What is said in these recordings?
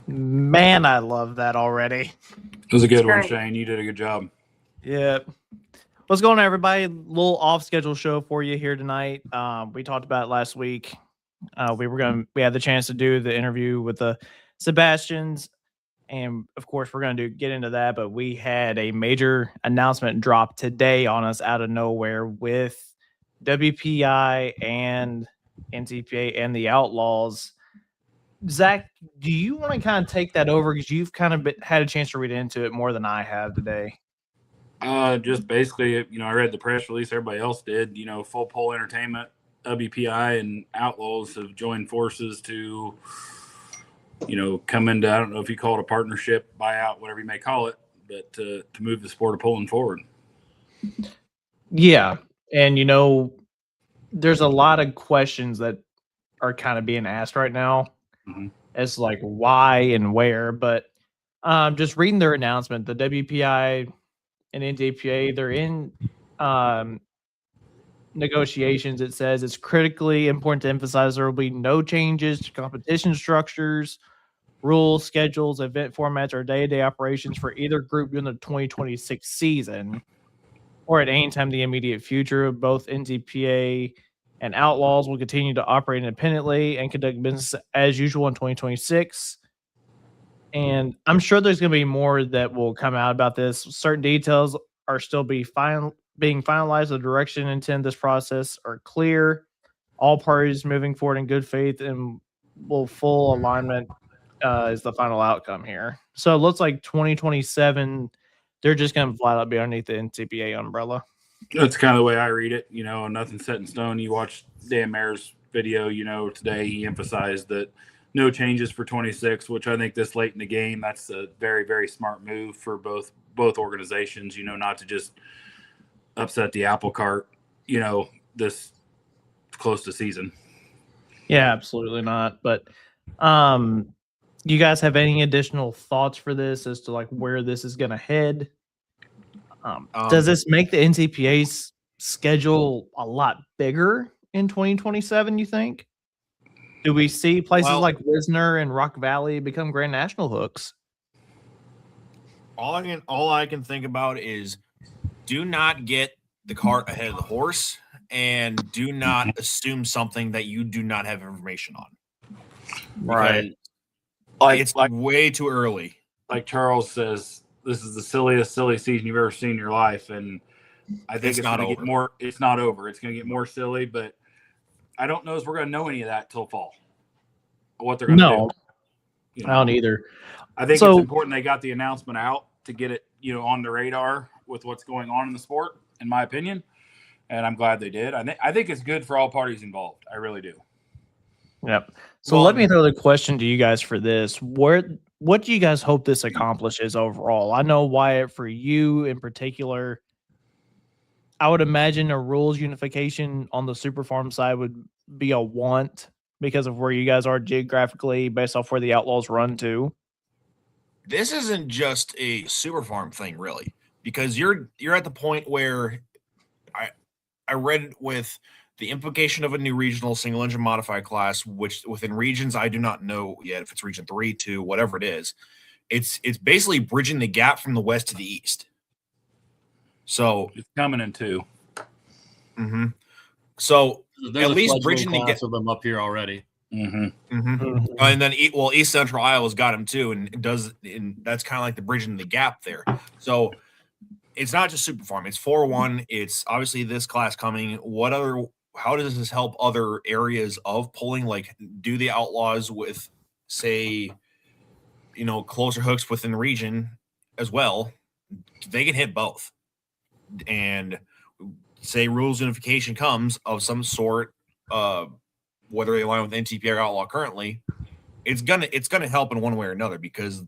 Man, I love that already. It was a It's good one, great. Shane. You did a good job. Yeah. What's going on, everybody? Little off schedule show for you here tonight. We talked about it last week. We had the chance to do the interview with the Sebastians, and of course we're gonna get into that. But we had a major announcement drop today on us out of nowhere with WPI and NCPA and the Outlaws. Zach, do you want to kind of take that over because you've kind of had a chance to read into it more than I have today? Just basically, I read the press release. Everybody else did. Full Pole Entertainment, WPI, and Outlaws have joined forces to, come into, I don't know if you call it a partnership, buyout, whatever you may call it, but to move the sport of pulling forward. Yeah. And, there's a lot of questions that are kind of being asked right now as like why and where. But just reading their announcement, the WPI and NDPA, they're in negotiations. It says it's critically important to emphasize there will be no changes to competition structures, rules, schedules, event formats, or day-to-day operations for either group during the 2026 season or at any time in the immediate future. Both NCPA and Outlaws will continue to operate independently and conduct business as usual in 2026. And I'm sure there's going to be more that will come out about this. Certain details are still being finalized. The direction and intent of this process are clear. All parties moving forward in good faith and will full alignment is the final outcome here. So it looks like 2027, they're just going to flat out be underneath the NCPA umbrella. That's kind of the way I read it. Nothing set in stone. You watched Dan Mayer's video, today he emphasized that no changes for 26, which I think this late in the game, that's a very, very smart move for both organizations, not to just upset the apple cart, this close to season. Yeah, absolutely not. But you guys have any additional thoughts for this as to like where this is going to head? Does this make the NCPA's schedule a lot bigger in 2027, you think? Do we see places like Wisner and Rock Valley become Grand National hooks? All I can think about is do not get the cart ahead of the horse and do not assume something that you do not have information on. Right. It's way too early. Like Charles says, this is the silly season you've ever seen in your life. And I think it's going to get more. It's not over. It's going to get more silly, but I don't know if we're going to know any of that till fall. What they're going to do. I don't either. I think it's important they got the announcement out to get it, on the radar with what's going on in the sport, in my opinion. And I'm glad they did. I think it's good for all parties involved. I really do. Yep. So let me throw the question to you guys for this. What do you guys hope this accomplishes overall? I know, Wyatt, for you in particular, I would imagine a rules unification on the Super Farm side would be a want because of where you guys are geographically based off where the Outlaws run to. This isn't just a Super Farm thing, really, because you're at the point where I read with the implication of a new regional single engine modified class, which within regions I do not know yet if it's region 3, 2, whatever it is. It's basically bridging the gap from the west to the east. So it's coming in 2. Mm-hmm. So there's at least bridging the gap of them up here already. Mm-hmm. Mm-hmm. And then East Central Iowa's got him too, and that's kind of like the bridging the gap there. So it's not just Super Farm; it's 4-1. It's obviously this class coming. How does this help other areas of pulling? Like, do the Outlaws with, say, closer hooks within the region as well? They can hit both, and say rules unification comes of some sort. Whether they align with NTP or Outlaw currently, it's gonna help in one way or another because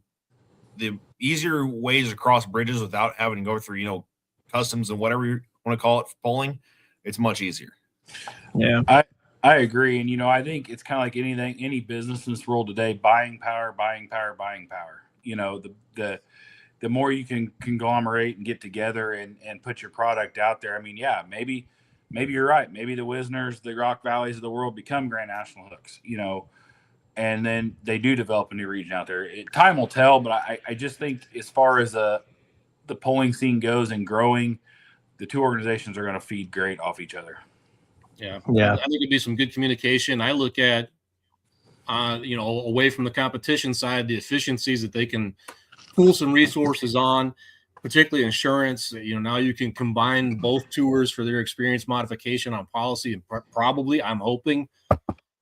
the easier ways to cross bridges without having to go through customs and whatever you want to call it for polling, it's much easier. Yeah, I agree, and I think it's kind of like any business in this world today: buying power. The more you can conglomerate and get together and put your product out there. I mean, yeah, maybe you're right. Maybe the Wisners, the Rock Valleys of the world become Grand National hooks. and then they do develop a new region out there. Time will tell, but I just think as far as the polling scene goes and growing, the two organizations are going to feed great off each other. Yeah. Yeah. I think it'd be some good communication. I look at, away from the competition side, the efficiencies that they can pool some resources on, particularly insurance. Now you can combine both tours for their experience modification on policy and probably, I'm hoping,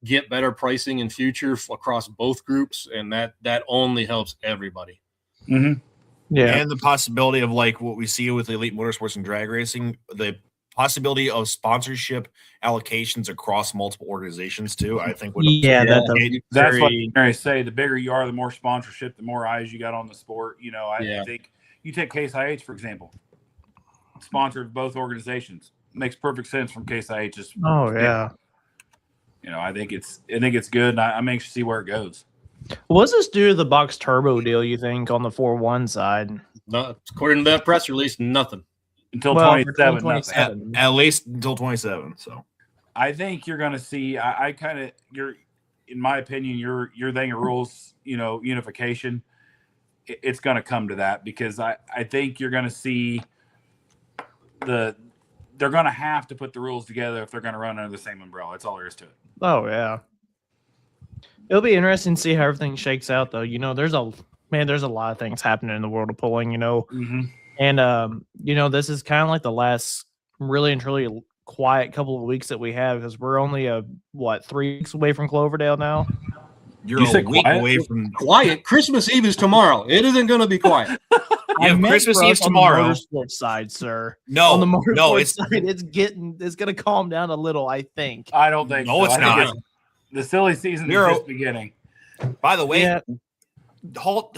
get better pricing in future across both groups. And that only helps everybody. Mm-hmm. Yeah. And the possibility of like what we see with Elite Motorsports and drag racing, the possibility of sponsorship allocations across multiple organizations too, I think would that's what I say. The bigger you are, the more sponsorship, the more eyes you got on the sport. I think you take Case IH, for example, sponsored both organizations. Makes perfect sense from Case IH's. Oh yeah. I think it's good, and I'm anxious to see where it goes. What's this do to the box turbo deal, you think, on the 4-1 side? No, according to that press release, nothing. Until 27. At least until 27. So I think you're going to see, in my opinion, your thing of rules, unification, it's going to come to that, because I think you're going to see they're going to have to put the rules together if they're going to run under the same umbrella. That's all there is to it. Oh yeah. It'll be interesting to see how everything shakes out, though. There's a lot of things happening in the world of pulling, Mm-hmm. And this is kind of like the last really and truly quiet couple of weeks that we have, because we're only 3 weeks away from Cloverdale now. You're a week away from quiet. Christmas Eve is tomorrow. It isn't going to be quiet. Christmas Eve tomorrow. On the motorsports side, sir. No, on the motorsports side, it's going to calm down a little, I think. I don't think. No, so. it's not. The silly season is just beginning. By the way, halt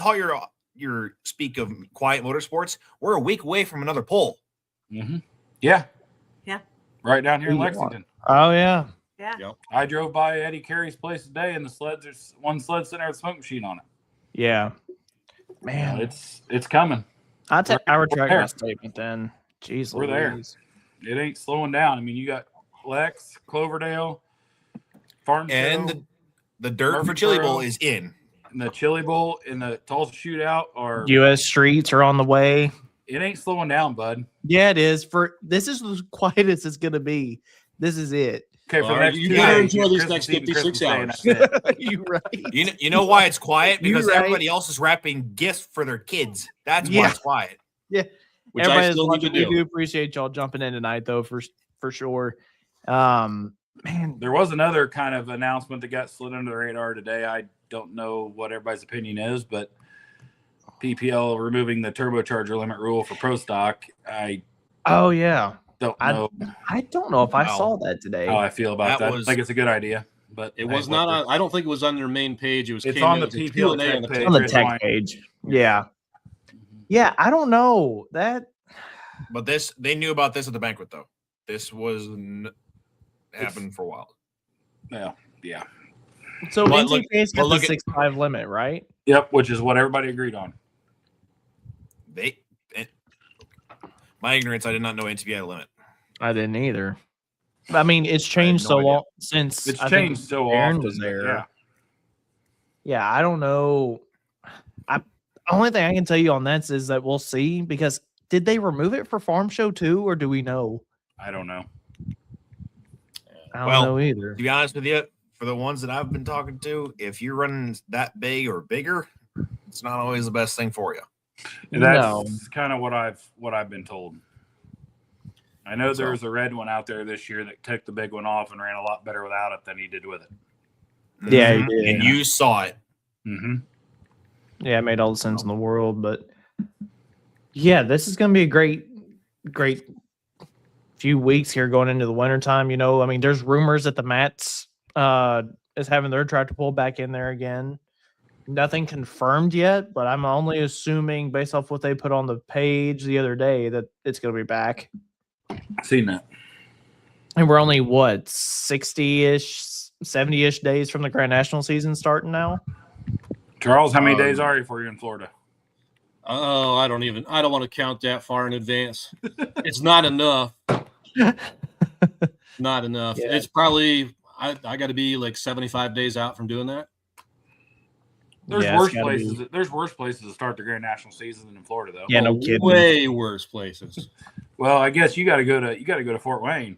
your speak of quiet motorsports. We're a week away from another poll. Mm-hmm. Yeah. Yeah. Right down here in Lexington. Oh yeah. Yeah. Yep. I drove by Eddie Carey's place today, and there's one sled sitting there with a smoke machine on it. Yeah. Man, it's coming. I retract my statement then. Jeez, we're there. It ain't slowing down. I mean, you got Lex, Cloverdale, Farm and the dirt for Chili Bowl is in. And the Chili Bowl and the Tulsa Shootout are U.S. streets are on the way. It ain't slowing down, bud. Yeah, it is. This is as quiet as it's gonna be. This is it. Okay, for the next you better enjoy these next 56 hours. You right. You know why it's quiet? Because everybody else is wrapping gifts for their kids. That's why it's quiet. Yeah. Which I still need to We do. do appreciate y'all jumping in tonight, though, for sure. Man, there was another kind of announcement that got slid under the radar today. I don't know what everybody's opinion is, but PPL removing the turbocharger limit rule for Pro Stock. Oh yeah. Don't know. I don't know if I saw that today. How I feel about that. I think it's a good idea, but it was not on. I don't think it was on their main page. It's on the PPL page. On the tech page. Yeah. Yeah, I don't know that. But they knew about this at the banquet, though. This was happened for a while. Yeah. So NTPA's got the 6.5 limit, right? Yep, which is what everybody agreed on. My ignorance, I did not know NTP had a limit. I didn't either. I mean, it's changed so long since it's changed so often. Was there. Yeah. Yeah, I don't know. Only thing I can tell you on that is that we'll see, because did they remove it for Farm Show too, or do we know? I don't know. I don't know either. To be honest with you, for the ones that I've been talking to, if you're running that big or bigger, it's not always the best thing for you. That's kind of what I've been told. I know there's a red one out there this year that took the big one off and ran a lot better without it than he did with it. Yeah, he did. And you saw it. Mm-hmm. Yeah, it made all the sense in the world. But yeah, this is going to be a great few weeks here going into the wintertime. I mean, there's rumors that the Mats is having their tractor pull back in there again. Nothing confirmed yet, but I'm only assuming based off what they put on the page the other day that it's going to be back. Seen that. And we're only 60-ish, 70-ish days from the Grand National season starting now. Charles, how many days are you for you in Florida? Oh, I don't want to count that far in advance. It's not enough. Not enough. Yeah. It's probably I got to be like 75 days out from doing that. There's Yeah, it's worse gotta places. be. There's worse places to start the Grand National season than in Florida, though. Yeah, no kidding. Way worse places. Well, I guess you got to go to Fort Wayne.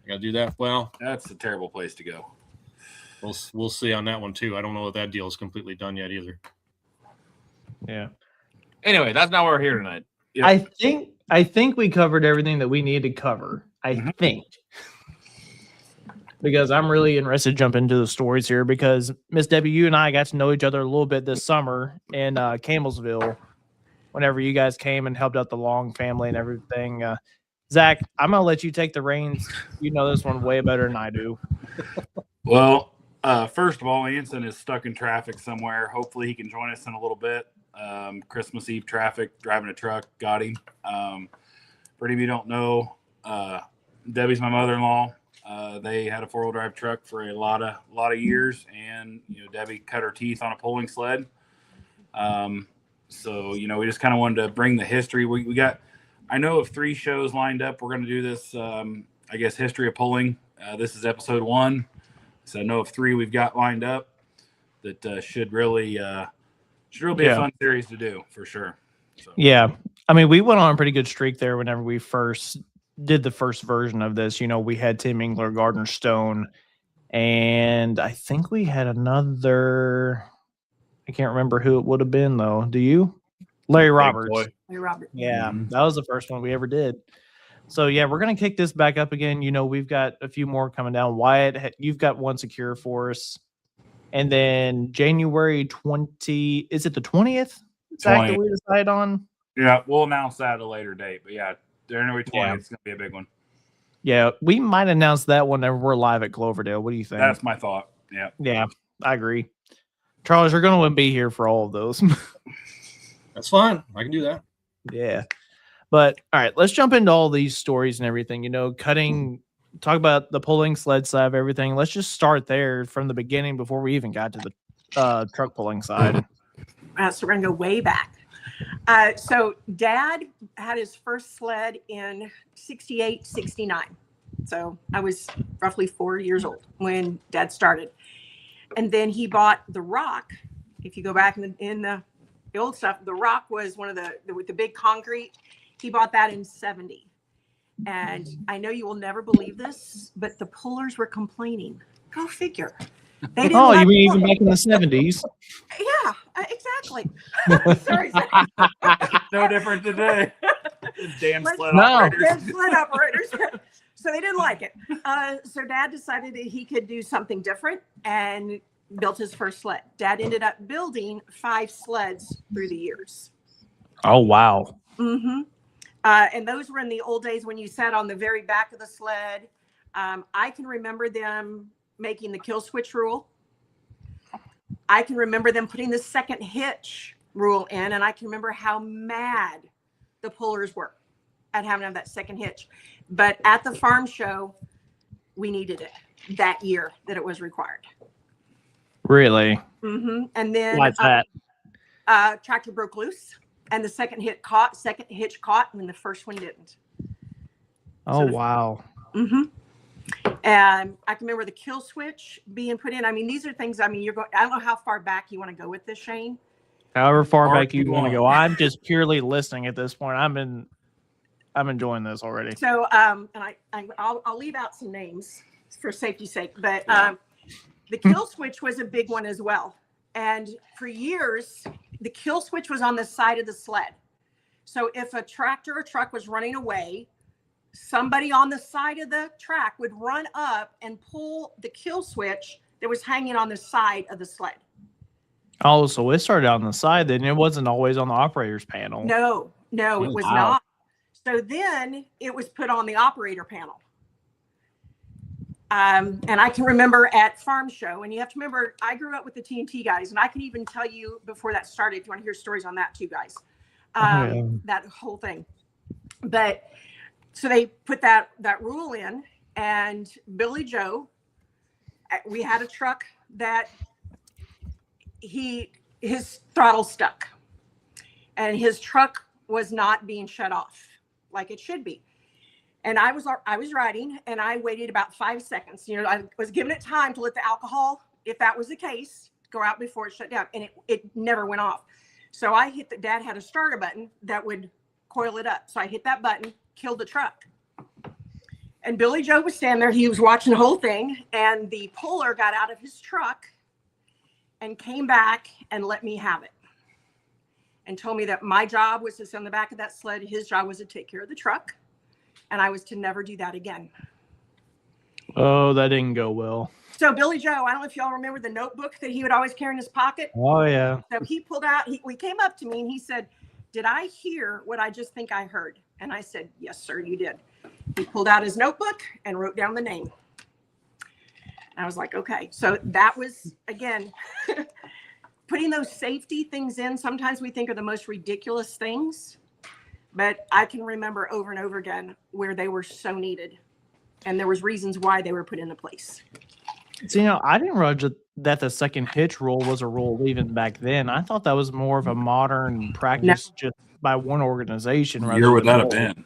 You got to do that. Well, That's a terrible place to go. we'll see on that one too. I don't know if that deal is completely done yet either. Yeah. Anyway, that's not why we're here tonight. Yep. I think we covered everything that we needed to cover. I Mhm. think. Because I'm really interested to jump into the stories here because Miss Debbie, you and I got to know each other a little bit this summer in Campbellsville whenever you guys came and helped out the Long family and everything. Zach, I'm going to let you take the reins. You know this one way better than I do. Well, first of all, Anson is stuck in traffic somewhere. Hopefully he can join us in a little bit. Christmas Eve traffic, driving a truck, got him. For any of you who don't know, Debbie's my mother-in-law. They had a four-wheel drive truck for a lot of years, and Debbie cut her teeth on a pulling sled. So we just kind of wanted to bring the history. We got, I know of 3 shows lined up. We're going to do this, I guess, history of pulling. This is episode 1, so I know of 3 we've got lined up that should really be a fun series to do for sure. So. Yeah. I mean, we went on a pretty good streak there whenever we first did the first version of this. We had Tim Engler, Gardner Stone, and I think we had another. I can't remember who it would have been though. Do you? Larry Roberts. Larry Roberts. Yeah, that was the first one we ever did. So yeah, we're gonna kick this back up again. We've got a few more coming down. Wyatt, you've got one secure for us, and then January 20. Is it the 20th? Zach, that we decide on? Yeah, we'll announce that at a later date. But yeah, January 20th is gonna be a big one. Yeah, we might announce that whenever we're live at Cloverdale. What do you think? That's my thought. Yeah. Yeah, I agree. Charles, you're going to be here for all of those. That's fine. I can do that. Yeah. But all right, let's jump into all these stories and everything. Talk about the pulling sled side of everything. Let's just start there from the beginning before we even got to the truck pulling side. So we're going to go way back. So Dad had his first sled in 68, 69. So I was roughly 4 years old when Dad started. And then he bought the Rock. If you go back in the old stuff, the Rock was one of with the big concrete. He bought that in 70. And I know you will never believe this, but the pullers were complaining. Go figure. They didn't You mean even back in the 70s? Yeah, exactly. Sorry, Zach. No different today. Damn sled No. operators. Damn sled operators. So they didn't like it. So Dad decided that he could do something different and built his first sled. Dad ended up building 5 sleds through the years. Oh, wow. Mm-hmm. And those were in the old days when you sat on the very back of the sled. I can remember them making the kill switch rule. I can remember them putting the second hitch rule in, and I can remember how mad the pullers were at having to have that second hitch. But at the farm show, we needed it that year that it was required. Really? Mm-hmm. And then Why's that? Tractor broke loose, and the second hitch caught when the first one didn't. Oh, wow. Mm-hmm. And I can remember the kill switch being put in. I mean, these are things, you're going, I don't know how far back you want to go with this, Shane. However far Far back you too want to long. go. I'm just purely listening at this point. I'm enjoying this already. So, and I'll leave out some names for safety's sake, but the kill switch was a big one as well. And for years, the kill switch was on the side of the sled. So if a tractor or truck was running away, somebody on the side of the track would run up and pull the kill switch that was hanging on the side of the sled. Oh, so it started on the side then. It wasn't always on the operator's panel. No, it was Wow. not. So then it was put on the operator panel. And I can remember at Farm Show, and you have to remember, I grew up with the TNT guys, and I can even tell you before that started, if you want to hear stories on that too, guys, that whole thing. But so they put that rule in, and Billy Joe, we had a truck that his throttle stuck, and his truck was not being shut off like it should be. And I was riding, and I waited about 5 seconds. I was giving it time to let the alcohol, if that was the case, go out before it shut down, and it never went off. So I hit Dad had a starter button that would coil it up. So I hit that button, killed the truck. And Billy Joe was standing there. He was watching the whole thing, and the puller got out of his truck and came back and let me have it and told me that my job was to sit on the back of that sled. His job was to take care of the truck, and I was to never do that again. Oh, that didn't go well. So Billy Joe, I don't know if y'all remember the notebook that he would always carry in his pocket. Oh, yeah. So he pulled out, he came up to me and he said, "Did I hear what I just think I heard?" And I said, "Yes, sir, you did." He pulled out his notebook and wrote down the name. I was like, okay. So that was, again, putting those safety things in. Sometimes we think are the most ridiculous things, but I can remember over and over again where they were so needed. And there was reasons why they were put into place. So, I didn't realize that the second hitch rule was a rule even back then. I thought that was more of a modern practice just by one organization. What year would that have been?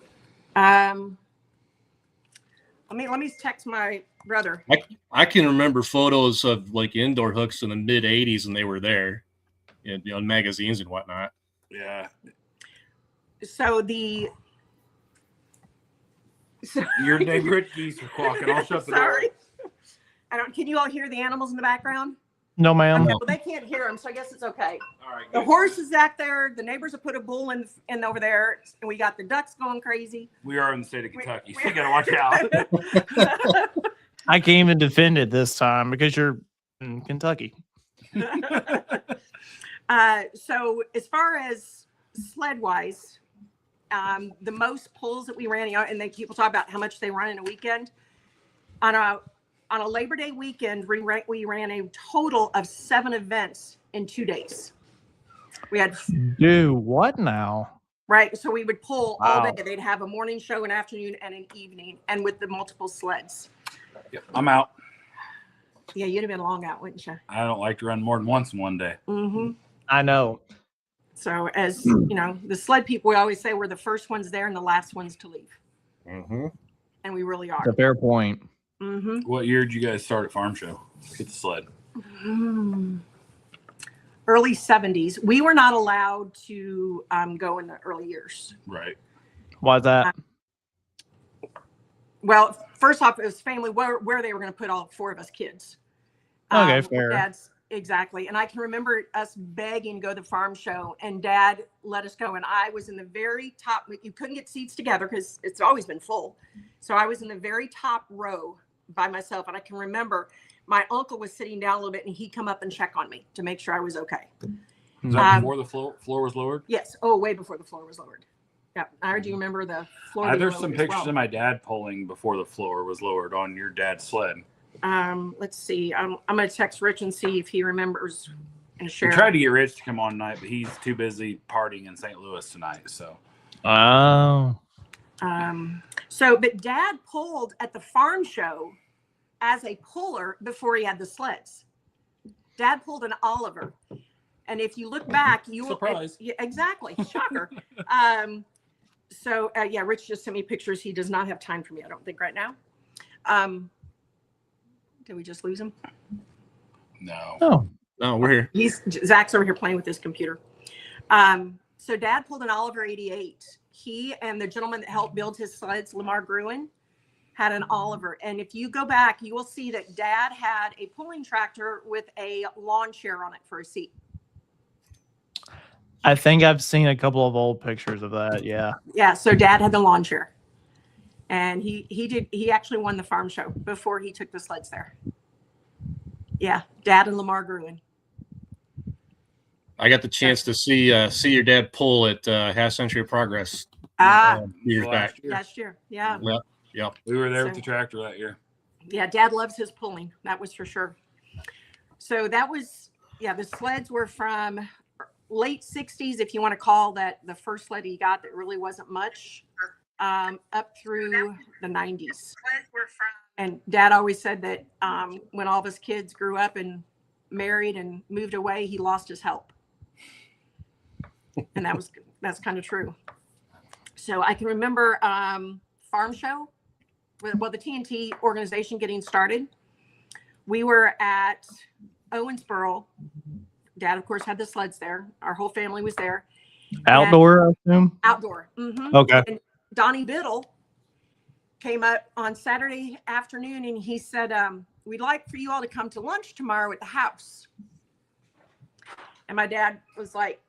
Let me text my brother. I can remember photos of like indoor hooks in the mid '80s, and they were there, in magazines and whatnot. Yeah. So Your neighborhood geese are quacking. I'll shut the door. sorry. Can you all hear the animals in the background? No, ma'am. Okay, well, they can't hear them, so I guess it's okay. All right. The Good. horse is back there. The neighbors have put a bull in over there, and we got the ducks going crazy. We are in the state of Kentucky, so you got to watch out. I can't even defend it this time because you're in Kentucky. So as far as sled wise, the most pulls that we ran, and then people talk about how much they run in a weekend. On a Labor Day weekend, we ran a total of 7 events in 2 days. We had Do what now? right, so we would pull all Wow. day. They'd have a morning show, an afternoon, and an evening, and with the multiple sleds. Yep, I'm out. Yeah, you'd have been long out, wouldn't you? I don't like to run more than once in one day. Mm-hmm. I know. So as you know, the sled people, we always say we're the first ones there and the last ones to leave, Mm-hmm. and we really are. It's a fair point. Mm-hmm. What year did you guys start at Farm Show? Get the sled. Early 70s. We were not allowed to go in the early years. Right. Why's that? Well, first off, it was family where they were going to put all 4 of us kids. Okay, fair. Dad's, exactly. And I can remember us begging to go to the farm show, and Dad let us go. And I was in the very top. You couldn't get seats together because it's always been full. So I was in the very top row by myself. And I can remember my uncle was sitting down a little bit, and he'd come up and check on me to make sure I was okay. Was that before the floor was lowered? Yes. Oh, way before the floor was lowered. Yeah. I heard you remember the floor. being There's lowered some as pictures well. of my dad pulling before the floor was lowered on your dad's sled. Let's see. I'm going to text Rich and see if he remembers and We share. tried to get Rich to come on tonight, but he's too busy partying in St. Louis tonight. So Oh. But Dad pulled at the farm show as a puller before he had the sleds. Dad pulled an Oliver. And if you look back, you will. Surprise. Yeah, exactly. Shocker. Yeah, Rich just sent me pictures. He does not have time for me, I don't think, right now. Did we just lose him? no. Oh. No, we're here. Zach's over here playing with his computer. So Dad pulled an Oliver 88. He and the gentleman that helped build his sleds, Lamar Gruen, had an Oliver. And if you go back, you will see that Dad had a pulling tractor with a lawn chair on it for a seat. I think I've seen a couple of old pictures of that. Yeah. Yeah, so Dad had the lawn chair. And he actually won the farm show before he took the sleds there. Yeah, Dad and Lamar Gruen. I got the chance to see your dad pull at Half Century of Progress years back. Last year. Yeah. Yep. We were there with So- the tractor that year. Yeah, Dad loves his pulling. That was for sure. So that was, the sleds were from late 60s, if you want to call that the first sled he got that really wasn't much, up through the 90s. And Dad always said that when all of his kids grew up and married and moved away, he lost his help. And that's kind of true. So I can remember Farm Show, the TNT organization getting started. We were at Owensboro. Dad, of course, had the sleds there. Our whole family was there. Outdoor, I assume. Outdoor. Mm-hmm. Okay. And Donnie Biddle came up on Saturday afternoon and he said, we'd like for you all to come to lunch tomorrow at the house. And my dad was like,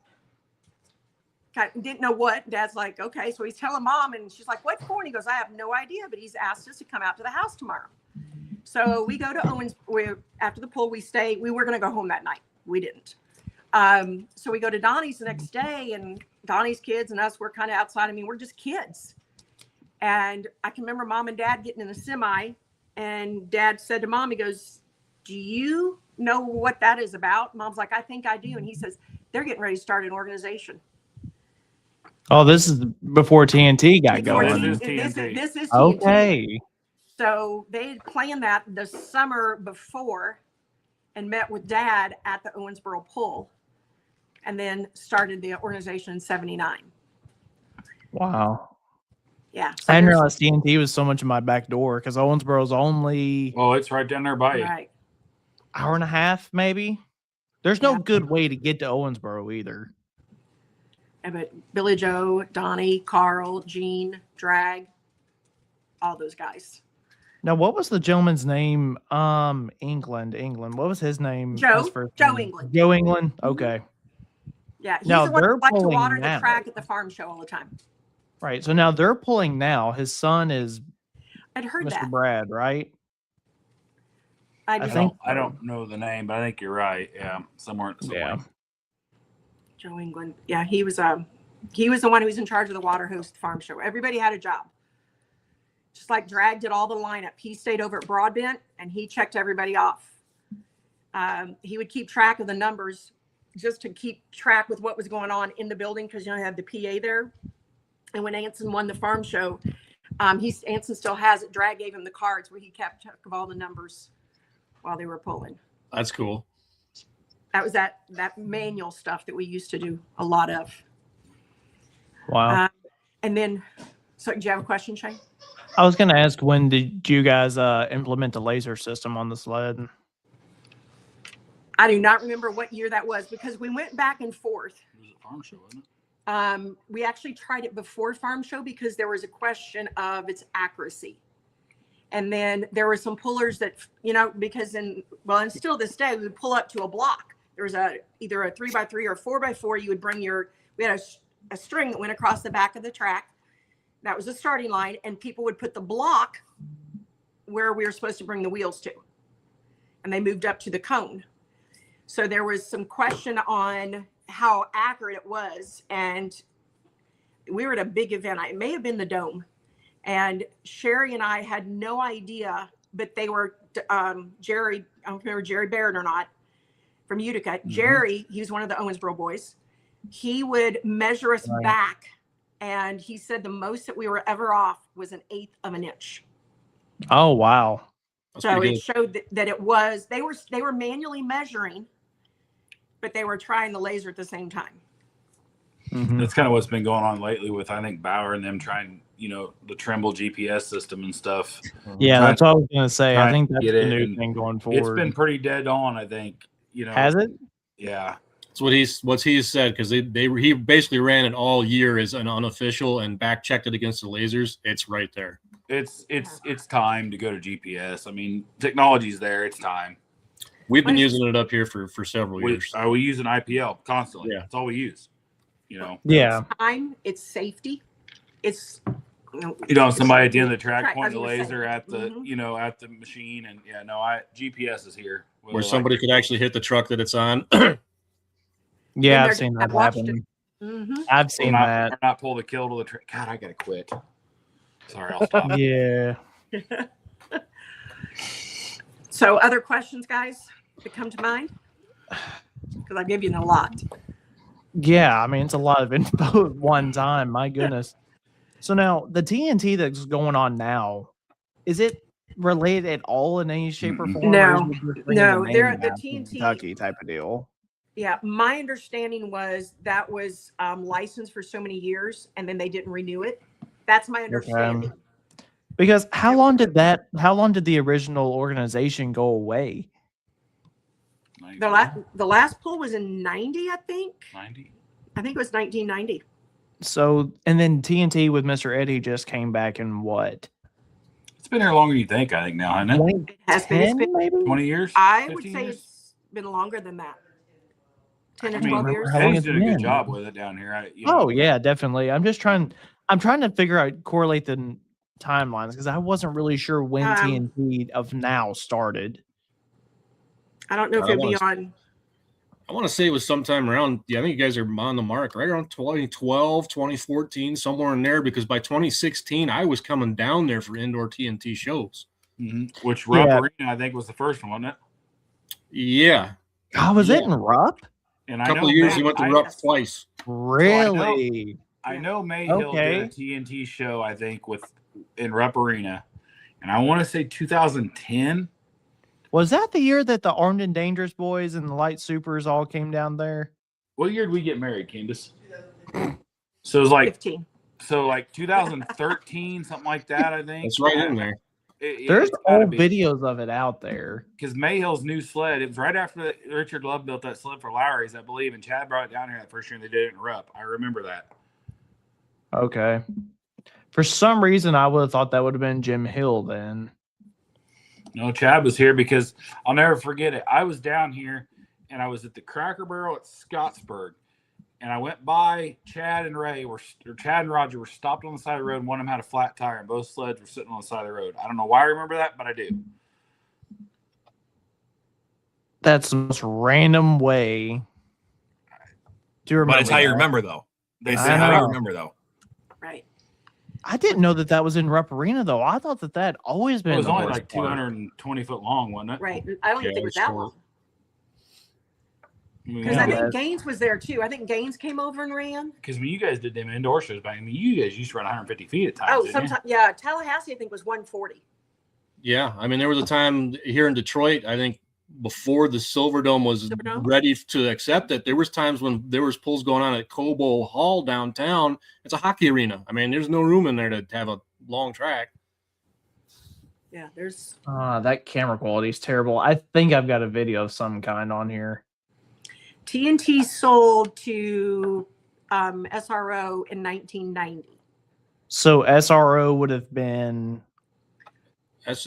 didn't know what. Dad's like, okay. So he's telling Mom, and she's like, what for? And he goes, I have no idea, but he's asked us to come out to the house tomorrow. So we go to Owens. After the pool, we stay. We were going to go home that night. We didn't. So we go to Donnie's the next day, and Donnie's kids and us, we're kind of outside. I mean, we're just kids. And I can remember Mom and Dad getting in the semi, and Dad said to Mom, he goes, do you know what that is about? Mom's like, I think I do. And he says, they're getting ready to start an organization. Oh, this is before TNT got Before going. This is TNT. This is TNT. Okay. So they had planned that the summer before and met with Dad at the Owensboro pool and then started the organization in 79. Wow. Yeah. So I didn't there's- realize TNT was so much in my back door because Owensboro's only Oh, it's right down there by you. Right. hour and a half, maybe. There's no Yeah. good way to get to Owensboro either. But Billy Joe, Donnie, Carl, Gene, Drag, all those guys. Now, what was the gentleman's name? England. What was his name? Joe. His first Joe name? England. Joe England. Mhm. Okay. Yeah. He's Now, the one they're who liked to pulling water now. the track at the farm show all the time. Right. So now they're pulling now. His son is I'd heard Mr. that. Brad, right? I I just think- I don't know the name, but I think you're right. Yeah, somewhere. Yeah. Joe England. Yeah, he was the one who was in charge of the water hose farm show. Everybody had a job. Just like Drag did all the lineup. He stayed over at Broadbent and he checked everybody off. He would keep track of the numbers just to keep track with what was going on in the building because you know, you had the PA there. And when Anson won the farm show, Anson still has it. Drag gave him the cards where he kept track of all the numbers while they were pulling. That's cool. That was that manual stuff that we used to do a lot of. Wow. And then, so do you have a question, Shane? I was going to ask, when did you guys implement the laser system on the sled? I do not remember what year that was because we went back and forth. It was a farm show, wasn't it? We actually tried it before farm show because there was a question of its accuracy. And then there were some pullers that, you know, because and still this day, we would pull up to a block. There was either a 3x3 or 4x4. You would bring we had a string that went across the back of the track. That was the starting line. And people would put the block where we were supposed to bring the wheels to. And they moved up to the cone. So there was some question on how accurate it was. And we were at a big event. It may have been the Dome. And Sherry and I had no idea, but they were Jerry, I don't remember Jerry Barrett or not, from Utica. Mm-hmm. Jerry, he was one of the Owensboro boys. He would measure us back. And he said the most that we were ever off was 1/8 of an inch. Oh, wow. That's So pretty it showed that it was, they were manually measuring, but they were trying the laser at the same time. Mhm. That's kind of what's been going on lately with, I think, Bauer and them trying, you know, the Trimble GPS system and stuff. Yeah, Try- that's what I was going to say. I try think and that's get the it, new and thing going It's forward. been pretty dead on, I think. You know, Has it? Yeah. That's what he's said because he basically ran it all year as an unofficial and back checked it against the lasers. It's right there. It's time to go to GPS. I mean, technology's there. It's time. We've been using it up here for several We years. use an IPL constantly. Yeah. That's all we use. You know. Yeah. Time, it's safety. It's, You know, somebody at the end of the track Right, I pointing the was gonna say. laser at the, Mhm. you know, at the machine, and GPS is here. Where somebody could actually hit the truck that it's on. Yeah, they're I've seen just- that I watched happen. Mhm. I've seen that. not pull the kill to the track. God, I gotta quit. Sorry, I'll stop. Yeah. So other questions, guys, that come to mind? Because I've given you a lot. Yeah, I mean, it's a lot of info at one time. My goodness. So now, the TNT that's going on now, is it related at all in any shape or form? No. or is it just bringing No, the they're- name the back to TNT Kentucky type of deal. Yeah, my understanding was that was licensed for so many years, and then they didn't renew it. That's my understanding. Because how long did the original organization go away? The last poll was in 90, I think. 90. I think it was 1990. So, and then TNT with Mr. Eddie just came back in what? It's been here longer than you think. I think now, hasn't it? It has been. It's 10 been. maybe? 20 years. I would 15 say years? it's been longer than that. 10 or I mean, 12 years. how long Eddie's it's did a good been. job with it down here. Oh yeah, definitely. I'm trying to figure out, correlate the timelines because I wasn't really sure when TNT of now started. I don't know if it'd be on. I want to say it was sometime around, I think you guys are on the mark, right around 2012, 2014, somewhere in there, because by 2016, I was coming down there for indoor TNT shows. Mm-hmm. Which Rupp Arena, I think, was the first one, wasn't it? Yeah. Oh, was it in Rupp? And A couple of years, he went to Rupp twice. Really? I know Mayhill did a TNT show, I think, in Rupp Arena. And I want to say 2010. Was that the year that the Armed and Dangerous boys and the Light Supers all came down there? What year did we get married, Candace? So it was like 15. So like 2013, something like that, I think. That's right in there. There's old videos of it out there. Because Mayhill's new sled, it was right after Richard Love built that sled for Lowry's, I believe, and Chad brought it down here that first year and they did it in Rupp. I remember that. Okay. For some reason, I would have thought that would have been Jim Hill then. No, Chad was here because I'll never forget it. I was down here and I was at the Cracker Barrel at Scottsburg. And I went by Chad and Roger were stopped on the side of the road and one of them had a flat tire and both sleds were sitting on the side of the road. I don't know why I remember that, but I do. That's the most random way to remember. But it's how you remember, though. They It's say how you remember, though. Right. I didn't know that was in Rupp Arena, though. I thought that had always been. It was only like 220 foot long, wasn't it? Right. I don't even think it was that long. Because Yeah. I think Gaines was there too. I think Gaines came over and ran. Because when you guys did them indoor shows back, you guys used to run 150 feet at times. Oh, didn't you? sometimes, yeah. Tallahassee, I think, was 140. Yeah. I mean, there was a time here in Detroit, I think before the Silverdome was ready to accept it, there was times when there was pulls going on at Cobo Hall downtown. It's a hockey arena. I mean, there's no room in there to have a long track. Yeah, there's. That camera quality is terrible. I think I've got a video of some kind on here. TNT sold to SRO in 1990. So SRO would have been.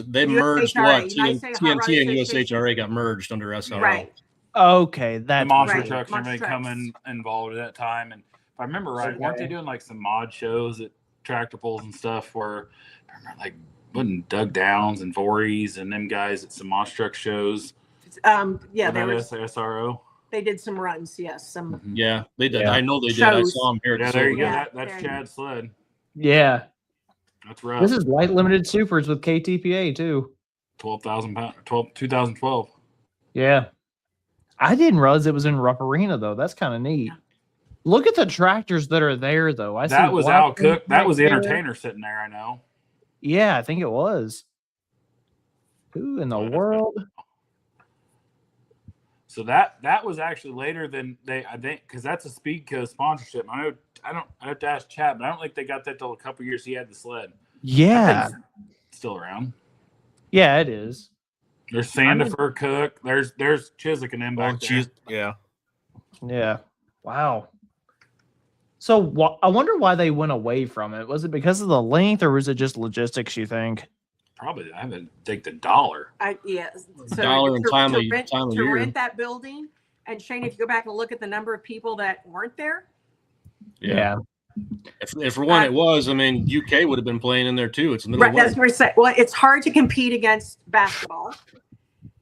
They merged USHRA, what? United States Hot Rod TNT and Association. USHRA got merged under SRO. Right. Okay, The that's monster right. trucks and Monster everything trucks. coming involved at that time. And if I remember right, weren't they Okay. doing like some mod shows at tractor pulls and stuff where I remember like wasn't Doug Downs and Voorhees and them guys at some monster truck shows? Yeah, they were. SRO. They did some runs. Yes, some. Yeah, they did. Yeah. I know they did. I Shows. saw them here. At Yeah, the there you go. Silverdome. Yeah, That's there you Chad's sled. Yeah. That's rough. This is light limited supers with KTPA too. 12,000 pounds. 2012. Yeah. I didn't realize it was in Rupp Arena though. That's kind of neat. Yeah. Look at the tractors that are there though. I see That was Al Blackman Cook. That was the right there. entertainer sitting there. I know. Yeah, I think it was. Who in the world? So that was actually later than I think, because that's a Speedco sponsorship. I have to ask Chad, but I don't think they got that till a couple years he had the sled. Yeah. Still around. Yeah, it is. There's Sandifer, Cook. There's Chiswick and them back there. Yeah. Yeah. Wow. So I wonder why they went away from it. Was it because of the length or was it just logistics, you think? Probably, I would think the dollar. Yeah. So Dollar and time of year. rent that building. And Shane, if you go back and look at the number of people that weren't there. Yeah. If for one it was, I mean, UK would have been playing in there too. It's in the middle Right. of That's winter. what I said. Well, it's hard to compete against basketball.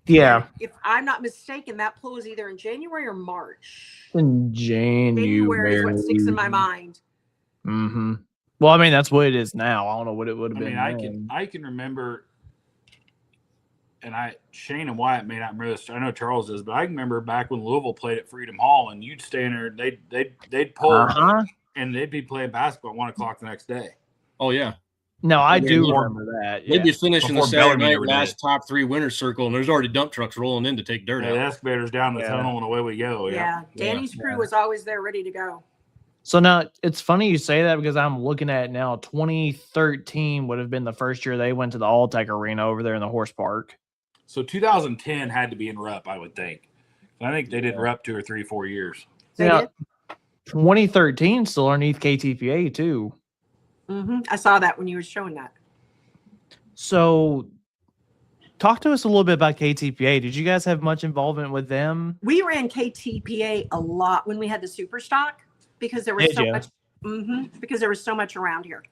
Yeah. If I'm not mistaken, that pool was either in January or March. In January. January is what sticks in my mind. Mm-hmm. Well, I mean, that's what it is now. I don't know what it would have I been. mean, I can remember, and Shane and Wyatt may not remember this. I know Charles does, but I can remember back when Louisville played at Freedom Hall, and you'd stay in there. They'd pull, and they'd be playing basketball at 1 o'clock the next day. Oh yeah. No, I do Before- remember that. They'd Yeah. be finishing the Before Saturday Bellamy night ever did last it. top 3 winner circle, and there's already dump trucks rolling in to take dirt Yeah, the out. excavators down the Yeah. tunnel, and away we go. Yeah. Danny's crew was always there ready to go. So now it's funny you say that because I'm looking at it now. 2013 would have been the first year they went to the Alltech Arena over there in the horse park. So 2010 had to be in Rupp, I would think, I think they did rep 2 or 3, 4 years. They Yeah. did? 2013 still underneath KTPA too. I saw that when you were showing that. So talk to us a little bit about KTPA. Did you guys have much involvement with them? We ran KTPA a lot when we had the super stock because there was Did so ya? much. Because there was so much around here.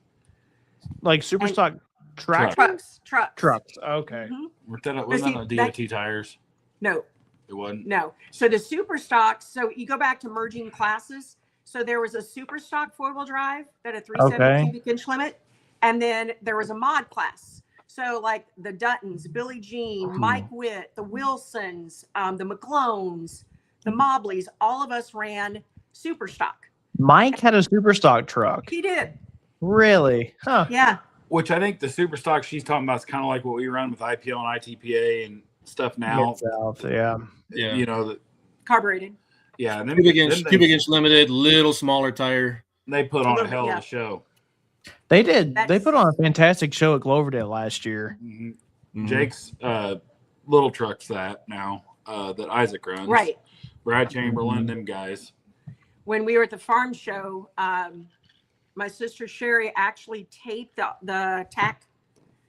Like super And- stock tractors? Trucks. Trucks. Okay. Mhm. Was that see, on DOT tires? No, It wasn't. no. So the super stocks. So you go back to merging classes. So there was a super stock 4-wheel drive that had 370 Okay. cubic inch limit, and then there was a mod class. So like the Duttons, Billie Jean, Mike Witt, the Wilsons, the McClones, the Mobleys, all of us ran super stock. Mike had a super stock truck. He did. Really? Huh. Yeah. Which I think the super stock she's talking about is kind of like what we run with IPL and ITPA and stuff now. Mid-South, yeah. Yeah. You know, Carbureted. yeah. And then Cubic inch limited, little smaller tire. they put on a Little- hell of yeah. a show. They did. They That's- put on a fantastic show at Cloverdale last year. Mhm. Mhm. Jake's little truck's that now that Isaac runs. Right. Brad Chamberlain, them guys. When we were at the farm show, my sister Sherry actually taped the tack,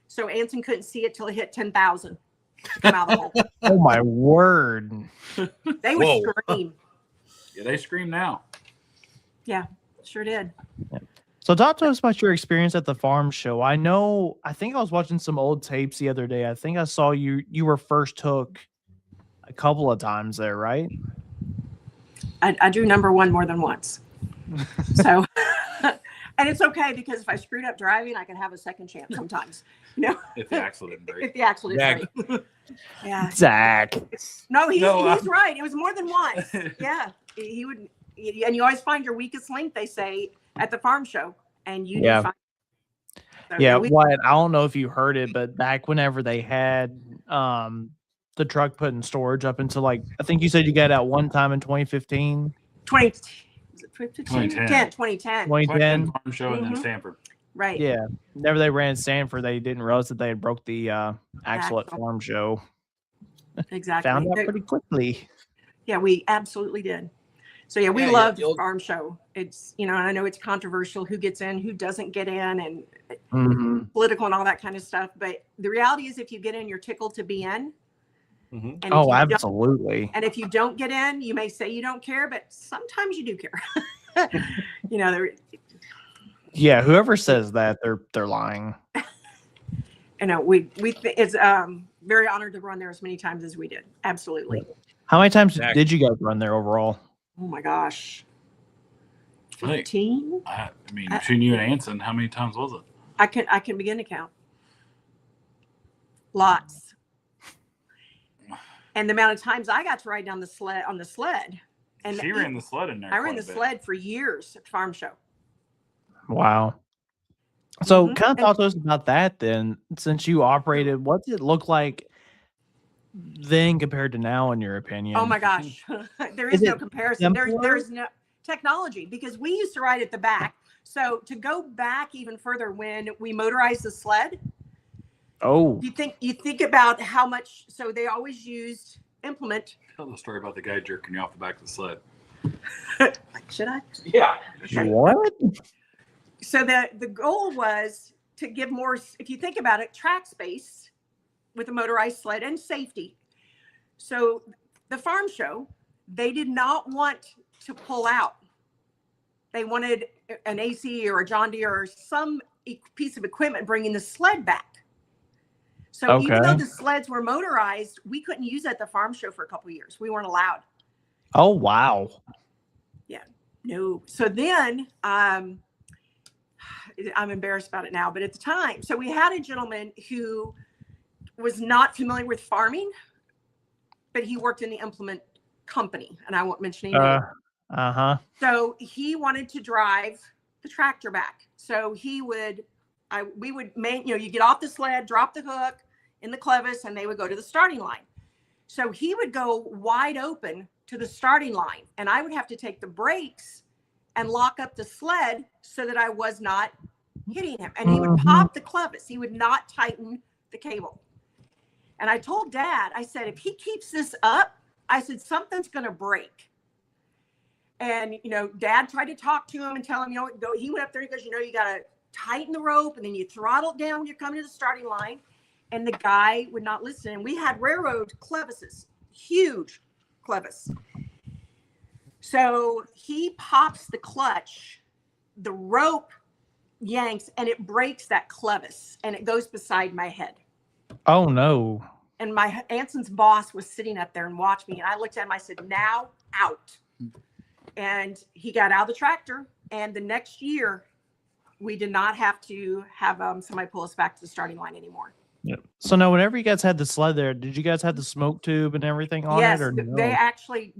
so Anson couldn't see it till it hit 10,000 to come out of the hole. Oh my word. They would Whoa. scream. Yeah, they scream now. Sure did. So talk to us about your experience at the farm show. I think I was watching some old tapes the other day. I think I saw you were first took a couple of times there, right? I drew number one more than once. So, and it's okay because if I screwed up driving, I can have a second chance sometimes. You know, If the axle didn't break. if the axle is Yeah. right. Yeah. Zach. No, he's No, right. It was more than once. Yeah. He would, and you always find your weakest link, they say, at the farm show. And you Yeah. do find. So, Yeah, we- what I don't know if you heard it, but back whenever they had the truck put in storage up until like I think you said you got out one time in 2015, 20, is it 2010? 2010. 2010. 2010. Farm show and then Mhm. Sanford. Right. Yeah. Whenever they ran Sanford, they didn't realize that they had broke the axle at Axle. farm show. Exactly. Found out pretty quickly. Yeah, we absolutely did. So yeah, we Yeah, love the you'll- farm show. It's, and I know it's controversial who gets in, who doesn't get in, and Mhm. political and all that kind of stuff. But the reality is, if you get in, you're tickled to be in. Mhm. And if Oh, you don't- absolutely. And if you don't get in, you may say you don't care, but sometimes you do care. You know, Yeah, whoever says that, they're lying. it's very honored to run there as many times as we did. Absolutely. How many times Exactly. did you guys run there overall? Oh my gosh. I think- 15? I mean, between you and Anson, how many times was it? I can begin to count. Lots. And the amount of times I got to ride down the sled on the sled. And She ran the sled in there. I ran quite the a bit. sled for years at the farm show. Wow. So Mhm. kind of And- talk to us about that then. Since you operated, what did it look like then compared to now, in your opinion? Oh my gosh. There Is is no it comparison. simpler? There's no technology because we used to ride at the back. So to go back even further, when we motorized the sled, Oh, you think about how much. So they always used implement. Tell the story about the guy jerking you off the back of the sled. Like, should I? Yeah. what? So the goal was to give more, if you think about it, track space with a motorized sled and safety. So the farm show, they did not want to pull out. They wanted an AC or a John Deere or some piece of equipment bringing the sled back. So even though Okay. the sleds were motorized, we couldn't use it at the farm show for a couple of years. We weren't allowed. Oh, wow. No. So then I'm embarrassed about it now, but at the time, so we had a gentleman who was not familiar with farming, but he worked in the implement company, and I won't mention any name. Uh-huh. So he wanted to drive the tractor back. So we would you get off the sled, drop the hook in the clevis, and they would go to the starting line. So he would go wide open to the starting line, and I would have to take the brakes and lock up the sled so that I was not hitting him. And he would pop the clevis. He would not tighten the cable. And I told Dad, I said, if he keeps this up, I said, something's going to break. And, Dad tried to talk to him and tell him, he went up there, he goes, you got to tighten the rope and then you throttle it down when you're coming to the starting line. And the guy would not listen. And we had railroad clevises, huge clevis. So he pops the clutch, the rope yanks, and it breaks that clevis and it goes beside my head. Oh no. And my Anson's boss was sitting up there and watched me. And I looked at him, I said, now out. And he got out of the tractor. And the next year, we did not have to have somebody pull us back to the starting line anymore. Yep. So now, whenever you guys had the sled there, did you guys have the smoke tube and everything on Yes, it? Or no? they actually,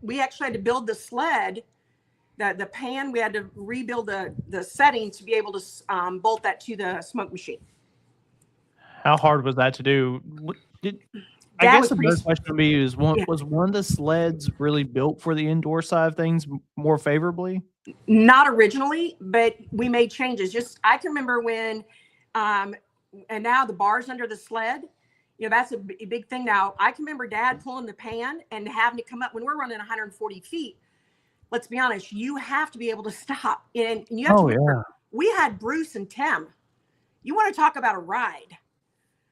we actually had to build the sled, the pan. We had to rebuild the setting to be able to bolt that to the smoke machine. How hard was that to do? I That guess was the pretty first question would be was one of the sleds really built for the indoor side of things more favorably? Not originally, but we made changes. I can remember when, and now the bars under the sled, that's a big thing now. I can remember Dad pulling the pan and having to come up when we're running 140 feet. Let's be honest, you have to be able to stop. And you have to remember, we had Bruce and Tim. You want to talk about a ride?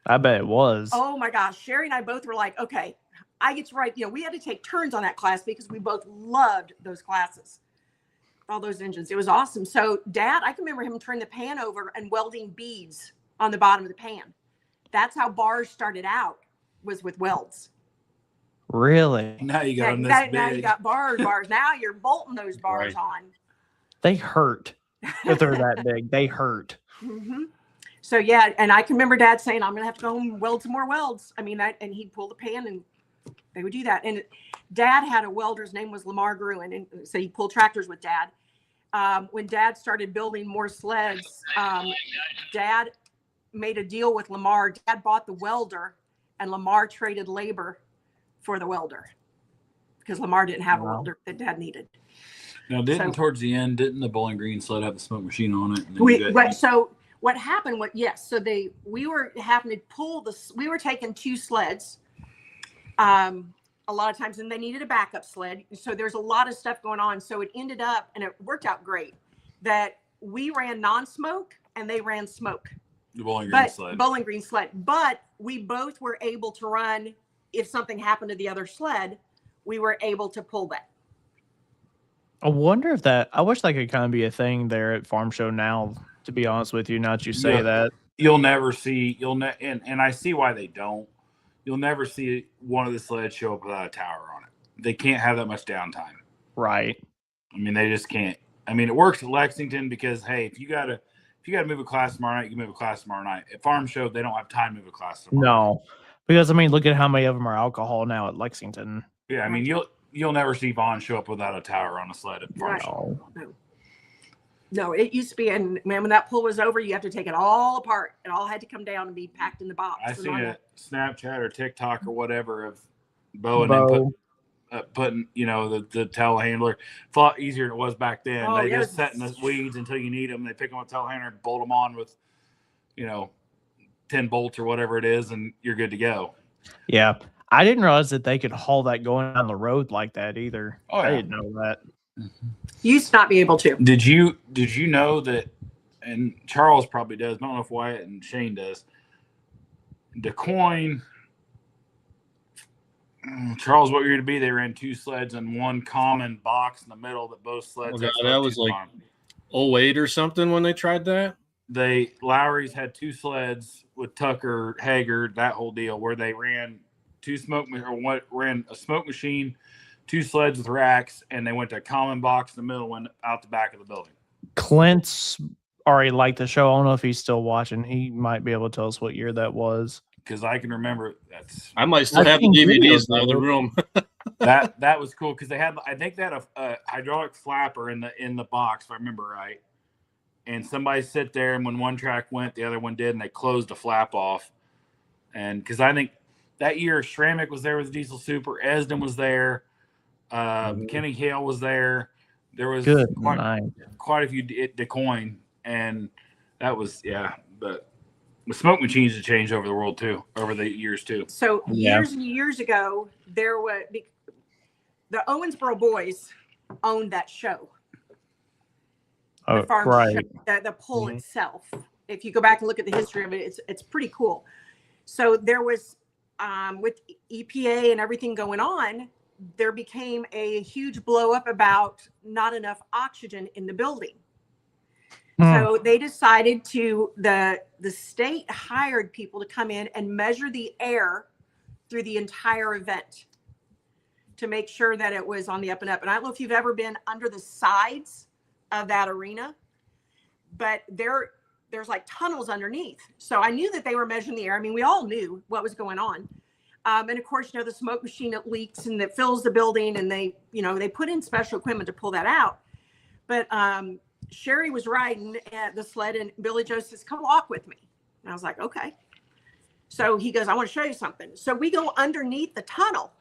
I bet it was. Oh my gosh. Sherry and I both were like, okay, I get to ride. We had to take turns on that class because we both loved those classes. All those engines. It was awesome. So Dad, I can remember him turning the pan over and welding beads on the bottom of the pan. That's how bars started out, was with welds. Really? Now you got them this big. Now you got bars. Now you're bolting those bars on. They hurt if they're that big. They hurt. Mm-hmm. So yeah, and I can remember Dad saying, "I'm gonna have to go home and weld some more welds." I mean, and he'd pull the pan, and they would do that. And Dad had a welder. His name was Lamar Gruen, and so he pulled tractors with Dad. When Dad started building more sleds, Dad made a deal with Lamar. Dad bought the welder, and Lamar traded labor for the welder because Lamar didn't have a welder that Dad needed. Now, towards the end, didn't the Bowling Green sled have the smoke machine on it? So what happened? So we were having to pull we were taking two sleds. A lot of times, and they needed a backup sled. So there's a lot of stuff going on. So it ended up, and it worked out great, that we ran non-smoke and they ran smoke. The Bowling Green sled. But we both were able to run. If something happened to the other sled, we were able to pull that. I wonder if I wish that could kind of be a thing there at Farm Show now, to be honest with you, now that you say that. You'll never see, and I see why they don't. You'll never see one of the sleds show up without a tower on it. They can't have that much downtime. Right. I mean, they just can't. I mean, it works at Lexington because, hey, if you gotta move a class tomorrow night, you can move a class tomorrow night. At Farm Show, they don't have time to move a class tomorrow night. Because I mean, look at how many of them are alcohol now at Lexington. Yeah, I mean, you'll never see Vaughn show up without a tower on a sled at Farm Show. No, it used to be, and when that pull was over, you have to take it all apart. It all had to come down and be packed in the box. I seen a Snapchat or TikTok or whatever of Bo and then putting, the telehandler. A lot easier than it was back then. They just set in the weeds until you need them. They pick them up telehandler and bolt them on with, 10 bolts or whatever it is, and you're good to go. Yeah. I didn't realize that they could haul that going down the road like that either. Oh, yeah. I didn't know that. Used to not be able to. Did you know that, and Charles probably does, I don't know if Wyatt and Shane does, DeCoin, Charles, what year to be? They ran two sleds and one common box in the middle that both sleds had. That was like 08 or something when they tried that. Lowry's had two sleds with Tucker, Haggard, that whole deal, where they ran ran a smoke machine, two sleds with racks, and they went to a common box in the middle, went out the back of the building. Clint's already liked the show. I don't know if he's still watching. He might be able to tell us what year that was. Because I can remember I might still have the DVDs in the other room. that was cool because I think they had a hydraulic flapper in the box, if I remember right. And somebody sit there, and when one track went, the other one did, and they closed the flap off. And because I think that year Shramick was there with the Diesel Super, Esden was there, Kenny Hale was there. There was quite a few DeCoin, and that was but The smoke machines have changed over the world too, over the years too. So Yeah. years and years ago, there was the Owensboro boys owned that show, the farm right. show, the pole Mhm. itself. If you go back and look at the history of it, it's pretty cool. So there was with EPA and everything going on, there became a huge blow up about not enough oxygen in the building. So they decided the state hired people to come in and measure the air through the entire event to make sure that it was on the up and up. And I don't know if you've ever been under the sides of that arena, but there's like tunnels underneath. So I knew that they were measuring the air. I mean, we all knew what was going on. And of course, the smoke machine, it leaks and it fills the building, and they put in special equipment to pull that out. But Sherry was riding at the sled, and Billy Joe says, "Come walk with me." And I was like, okay. So he goes, "I want to show you something." So we go underneath the tunnel,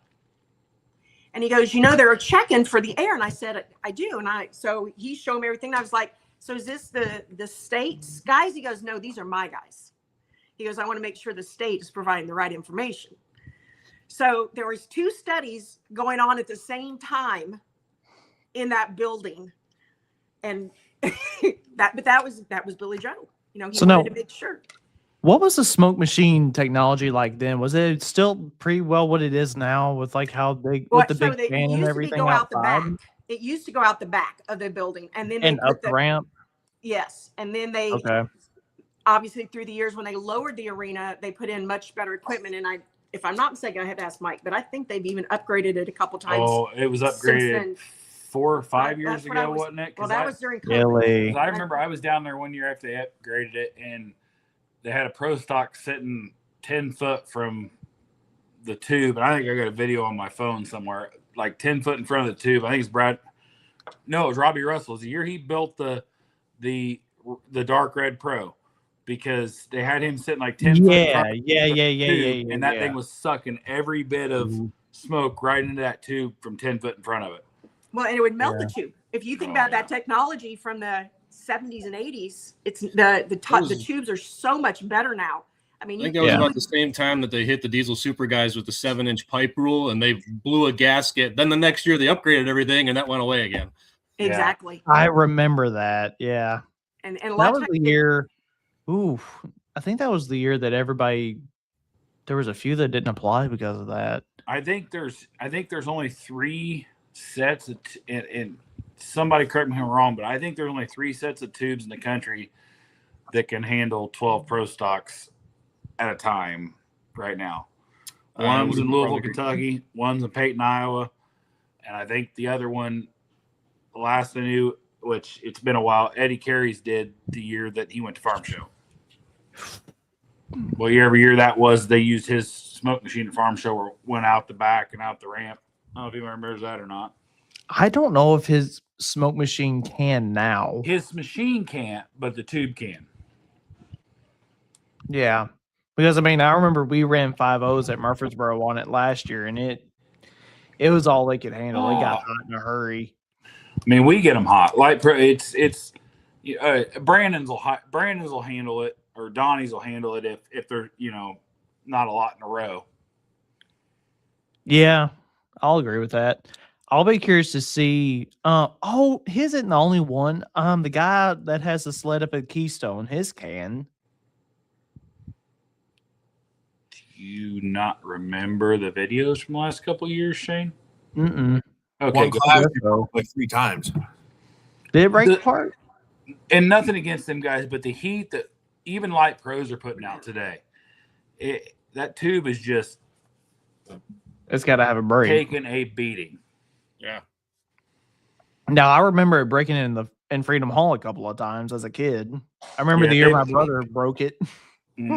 and he goes, "They're checking for the air." And I said, "I do." So he showed me everything. And I was like, "So is this the state's guys?" He goes, "No, these are my guys." He goes, "I want to make sure the state is providing the right information." So there was 2 studies going on at the same time in that building. And that was Billy Joe. He So wanted now- to make sure. What was the smoke machine technology like then? Was it still pretty well what it is now with like how big with the big fan and used to everything go out the back. outside It used to go out the back of the building, and then and they up put the ramp? yes, and then they Okay. obviously through the years when they lowered the arena, they put in much better equipment. And if I'm not mistaken, I had to ask Mike, but I think they've even upgraded it a couple times. Oh, it was since upgraded then. 4 or 5 That's years what I ago, was- wasn't it? Well, 'Cause that I- was during COVID. Really? 'cause I remember I was down there one year after they upgraded it, and they had a pro stock sitting 10 foot from the tube. And I think I got a video on my phone somewhere, like 10 foot in front of the tube. I think it's it was Robbie Russell. It was the year he built the dark red pro, because they had him sitting like 10 foot in front of Yeah. the tube, and that thing was sucking every bit of Mhm. smoke right into that tube from 10 foot in front of it. Well, and it would melt Yeah. the tube. If you think Oh, about yeah. that technology from the 70s and 80s, it's the tubes are so much better now. I mean, I think that was Yeah. about the same time that they hit the diesel super guys with the 7-inch pipe rule, and they blew a gasket. Then the next year they upgraded everything, and that went away again. Yeah. exactly. I remember that. Yeah. And a lot That of was times the year. Ooh, I think that was the year that there was a few that didn't apply because of that. I think there's only 3 sets of and somebody correct me if I'm wrong, but I think there's only 3 sets of tubes in the country that can handle 12 pro stocks at a time right now. One's would in Louisville, probably agree. Kentucky, one's in Peyton, Iowa, and I think the other one, the last I knew, which it's been a while, Eddie Carey's did the year that he went to Farm Show. Well, every year that was, they used his smoke machine at Farm Show, or went out the back and out the ramp. I don't know if anyone remembers that or not. I don't know if his smoke machine can now. His machine can't, but the tube can. Yeah. Because I mean, I remember we ran 5.0s at Murfreesboro on it last year, and it was all they could handle. It got hot in a hurry. I mean, we get them hot. Like it's Brandon's will handle it, or Donnie's will handle it if they're not a lot in a row. Yeah, I'll agree with that. I'll be curious to see. His isn't the only one. The guy that has the sled up at Keystone, his can. Do you not remember the videos from the last couple of years, Shane? Mm-mm. Okay, One good. class like 3 times. Did it break The- apart? And nothing against them guys, but the heat that even light pros are putting out today, that tube is just It's got to have a break. taking a beating. Yeah. Now I remember it breaking in Freedom Hall a couple of times as a kid. I remember Yeah, the year they- my brother broke it.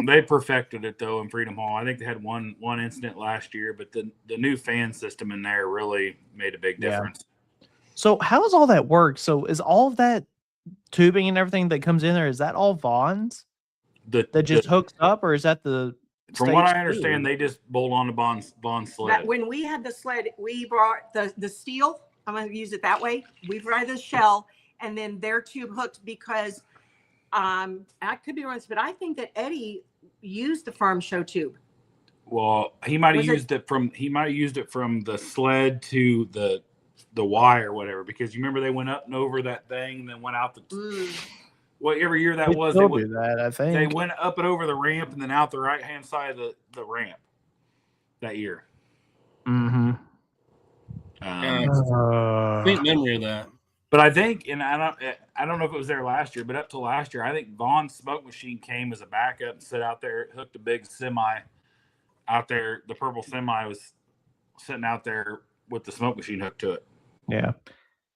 They perfected it though in Freedom Hall. I think they had one incident last year, but the new fan system in there really made a big Yeah. difference. So how does all that work? So is all of that tubing and everything that comes in there, is that all Vaughn's that just hooks up, or is that the from what stage I understand, two? they just bolt on the bond that sled. when we had the sled, we brought the steel. I'm going to use it that way. We brought the shell, and then their tube hooked because I could be wrong, but I think that Eddie use the farm show tube? Well, he might have Was used it from the sled to the Y or whatever, because you remember they went up and over that thing and then went out the whatever year that We was. still They do that, I they think. went up and over the ramp and then out the right hand side of the ramp that year. Mm-hmm. Faint memory of that. But I think, and I don't know if it was there last year, but up to last year, I think Vaughn's smoke machine came as a backup and sit out there, hooked a big semi out there. The purple semi was sitting out there with the smoke machine hooked to it. Yeah.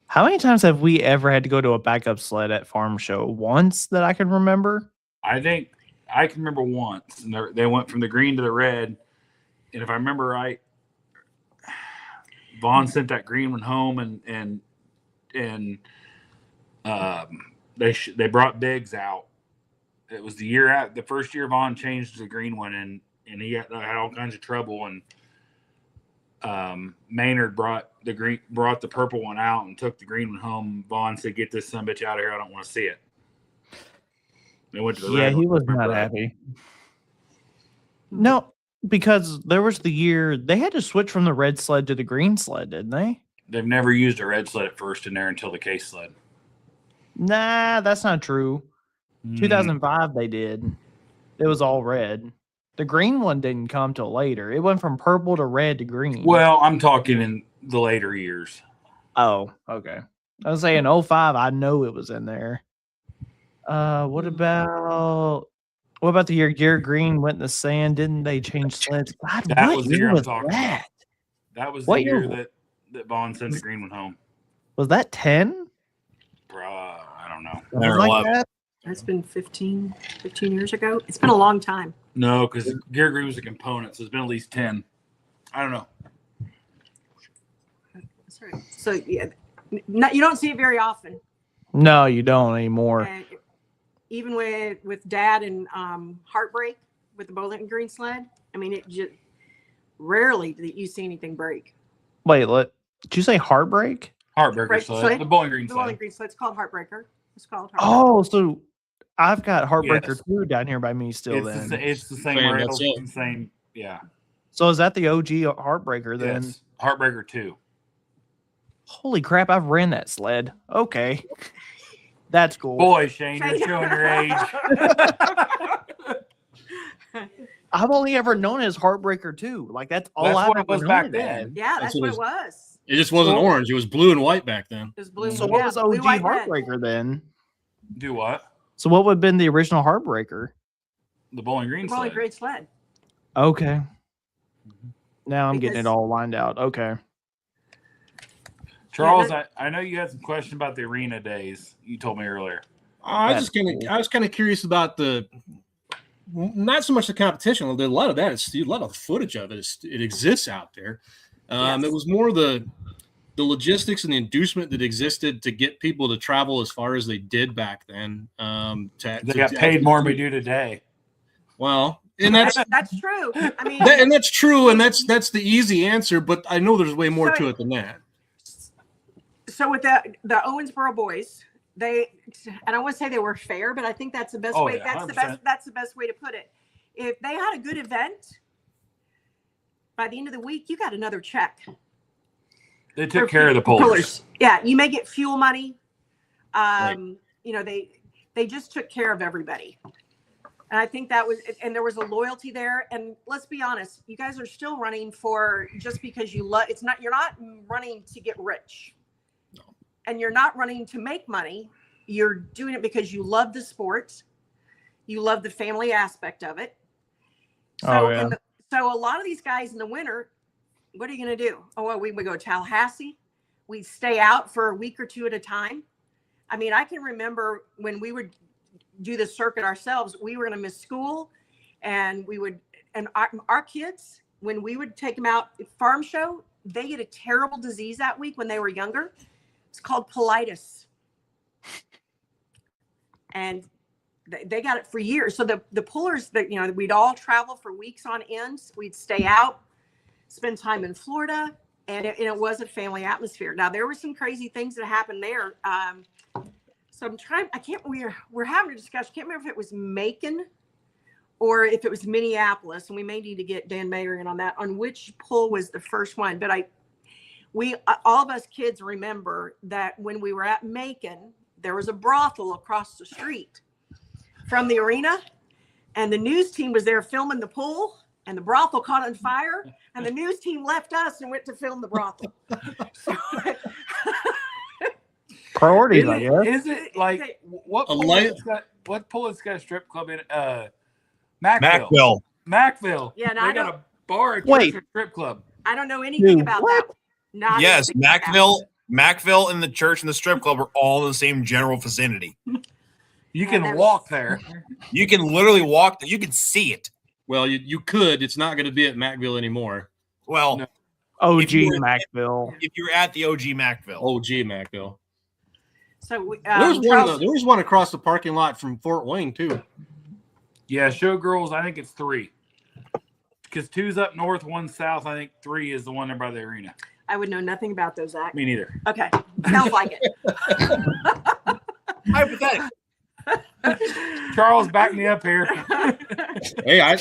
How many times have we ever had to go to a backup sled at farm show? Once that I can remember. I think I can remember once, and they went from the green to the red. And if I remember right, Vaughn sent that green one home, and they brought Biggs out. It was the first year Vaughn changed to the green one, and he had all kinds of trouble. And Maynard brought the purple one out and took the green one home. Vaughn said, "Get this son of a bitch out of here! I don't want to see it." They went to the red He one. was not happy. No, because there was the year they had to switch from the red sled to the green sled, didn't they? They've never used a red sled at first in there until the case sled. Nah, that's not true. 2005 they did. It was all red. The green one didn't come till later. It went from purple to red to green. Well, I'm talking in the later years. Oh, okay. I was saying 05, I know it was in there. What about the year Garrett Green went in the sand? Didn't they change sleds? God, That what was the year year I'm was talking that? about. That was What the year year? that Vaughn sent the green one home. Was that 10? I don't know. Something like that? That's been 15 years ago. It's been a long time. No, because Garrett Green was a component, so it's been at least 10. I don't know. That's right. So yeah, you don't see it very often. No, you don't anymore. And even with Dad and Heartbreak with the Bowling Green sled, I mean, it just rarely do you see anything break. Wait, did you say Heartbreak? Heartbreaker Right, sled. sled? The Bowling Green The sled. Bowling Green sled. It's called Heartbreaker. It's called Heartbreaker. Oh, so I've got Heartbreaker Yes. 2 down here by me still It's then. it's the same Same, rails, that's it. the same. Yeah. So is that the OG Heartbreaker then? Yes. Heartbreaker 2. Holy crap, I've ran that sled. Okay. That's cool. Boy, Shane, you're showing your age. I've only ever known it as Heartbreaker 2. Like that's all That's I've what it ever was known back it then. as. Yeah, That's that's what what it was. It just wasn't orange. It was blue and white back then. It was blue. So what was blue, OG white, red. Heartbreaker then? Do what? So what would have been the original Heartbreaker? The Bowling Green The Bowling sled. Green sled. Okay. Now I'm getting Because- it all lined out. Okay. Charles, Yeah, I know you had some question about the arena days. You told me earlier. I That's was kind of curious about not so much the competition. A lot of that is a lot of footage of it. It exists out there. Yes. It was more the logistics and the inducement that existed to get people to travel as far as they did back then. They got paid more than we do today. Well, and that's true. I mean, and that's true, and that's the easy answer. But I know there's way more to it than that. so with the Owensboro boys, I don't want to say they were fair, but I think that's the best Oh, way. yeah, That's 100%. that's the best way to put it. If they had a good event, by the end of the week, you got another check. They took care of the pullers. Yeah, you may get fuel money. Right. You know, they just took care of everybody. And I think that was, and there was a loyalty there. And let's be honest, you guys are still running for just because you love. You're not running to get rich, and you're not running to make money. You're doing it because you love the sport, you love the family aspect of it. So, Oh, yeah. So a lot of these guys in the winter, what are you going to do? Oh, well, we would go to Tallahassee. We'd stay out for a week or two at a time. I mean, I can remember when we would do the circuit ourselves, we were going to miss school, and our kids, when we would take them out at farm show, they get a terrible disease that week when they were younger. It's called colitis. And they got it for years. So the pullers that, you know, we'd all travel for weeks on end. We'd stay out, spend time in Florida, and it was a family atmosphere. Now there were some crazy things that happened there. So we're having a discussion. I can't remember if it was Macon or if it was Minneapolis, and we may need to get Dan Mayer in on that, on which pull was the first one. But all of us kids remember that when we were at Macon, there was a brothel across the street from the arena, and the news team was there filming the pool, and the brothel caught on fire, and the news team left us and went to film the brothel. Priorities, I guess. Is it like what pool has got a strip club in Macville. Macville. Yeah, and they I got don't- a bar, Wait. a strip club. I don't know anything Dude, about what? that. Not Yes, anything about Macville and the church and the strip club are all in the same general vicinity. You can Yeah, walk there. You can literally walk. You can see it. Well, you could. It's not going to be at Macville anymore. Well, No. OG If you were- Macville. if you're at the OG Macville, OG Macville. So There was one across the parking lot from Fort Wayne too. Yeah, Showgirls, I think it's 3. Because 2's up north, 1's south. I think 3 is the one there by the arena. I would know nothing about those acts. Me neither. Okay, sounds like it. hypothetical. Charles, back me up here. Hey, I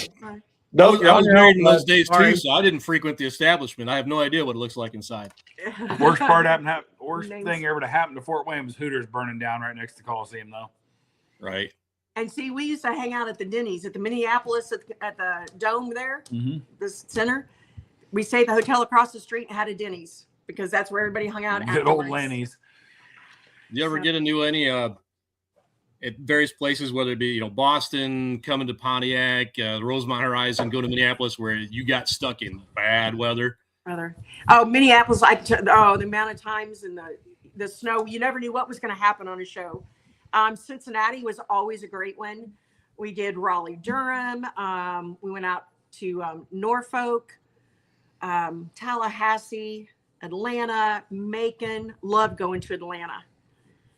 Don't was married in those days sorry. too, so I didn't frequent the establishment. I have no idea what it looks like inside. Worst thing ever to happen to Fort Wayne was Hooters burning down right next to Coliseum, though. Right. And see, we used to hang out at the Denny's at the Minneapolis at the Dome there, the center. We stayed at the hotel across the street and had a Denny's because that's where everybody hung out. Good old afterwards. Lenny's. You ever get into any at various places, whether it be Boston, coming to Pontiac, the Rosemont Horizon, go to Minneapolis, where you got stuck in bad weather? Brother. Oh, Minneapolis! The amount of times in the snow, you never knew what was going to happen on a show. Cincinnati was always a great one. We did Raleigh, Durham. We went out to Norfolk, Tallahassee, Atlanta, Macon. Loved going to Atlanta.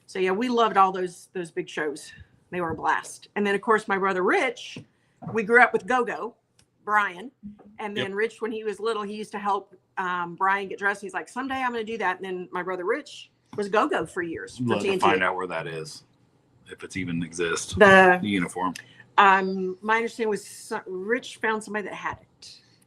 So yeah, we loved all those big shows. They were a blast. And then of course my brother Rich, we grew up with Go-Go, Brian. And then Rich, when he was little, he used to help Brian get dressed. He's like, someday I'm going to do that. And then my brother Rich was Go-Go for years. I'd love to find out where that is, if it's even exists. The uniform. my understanding was Rich found somebody that had it.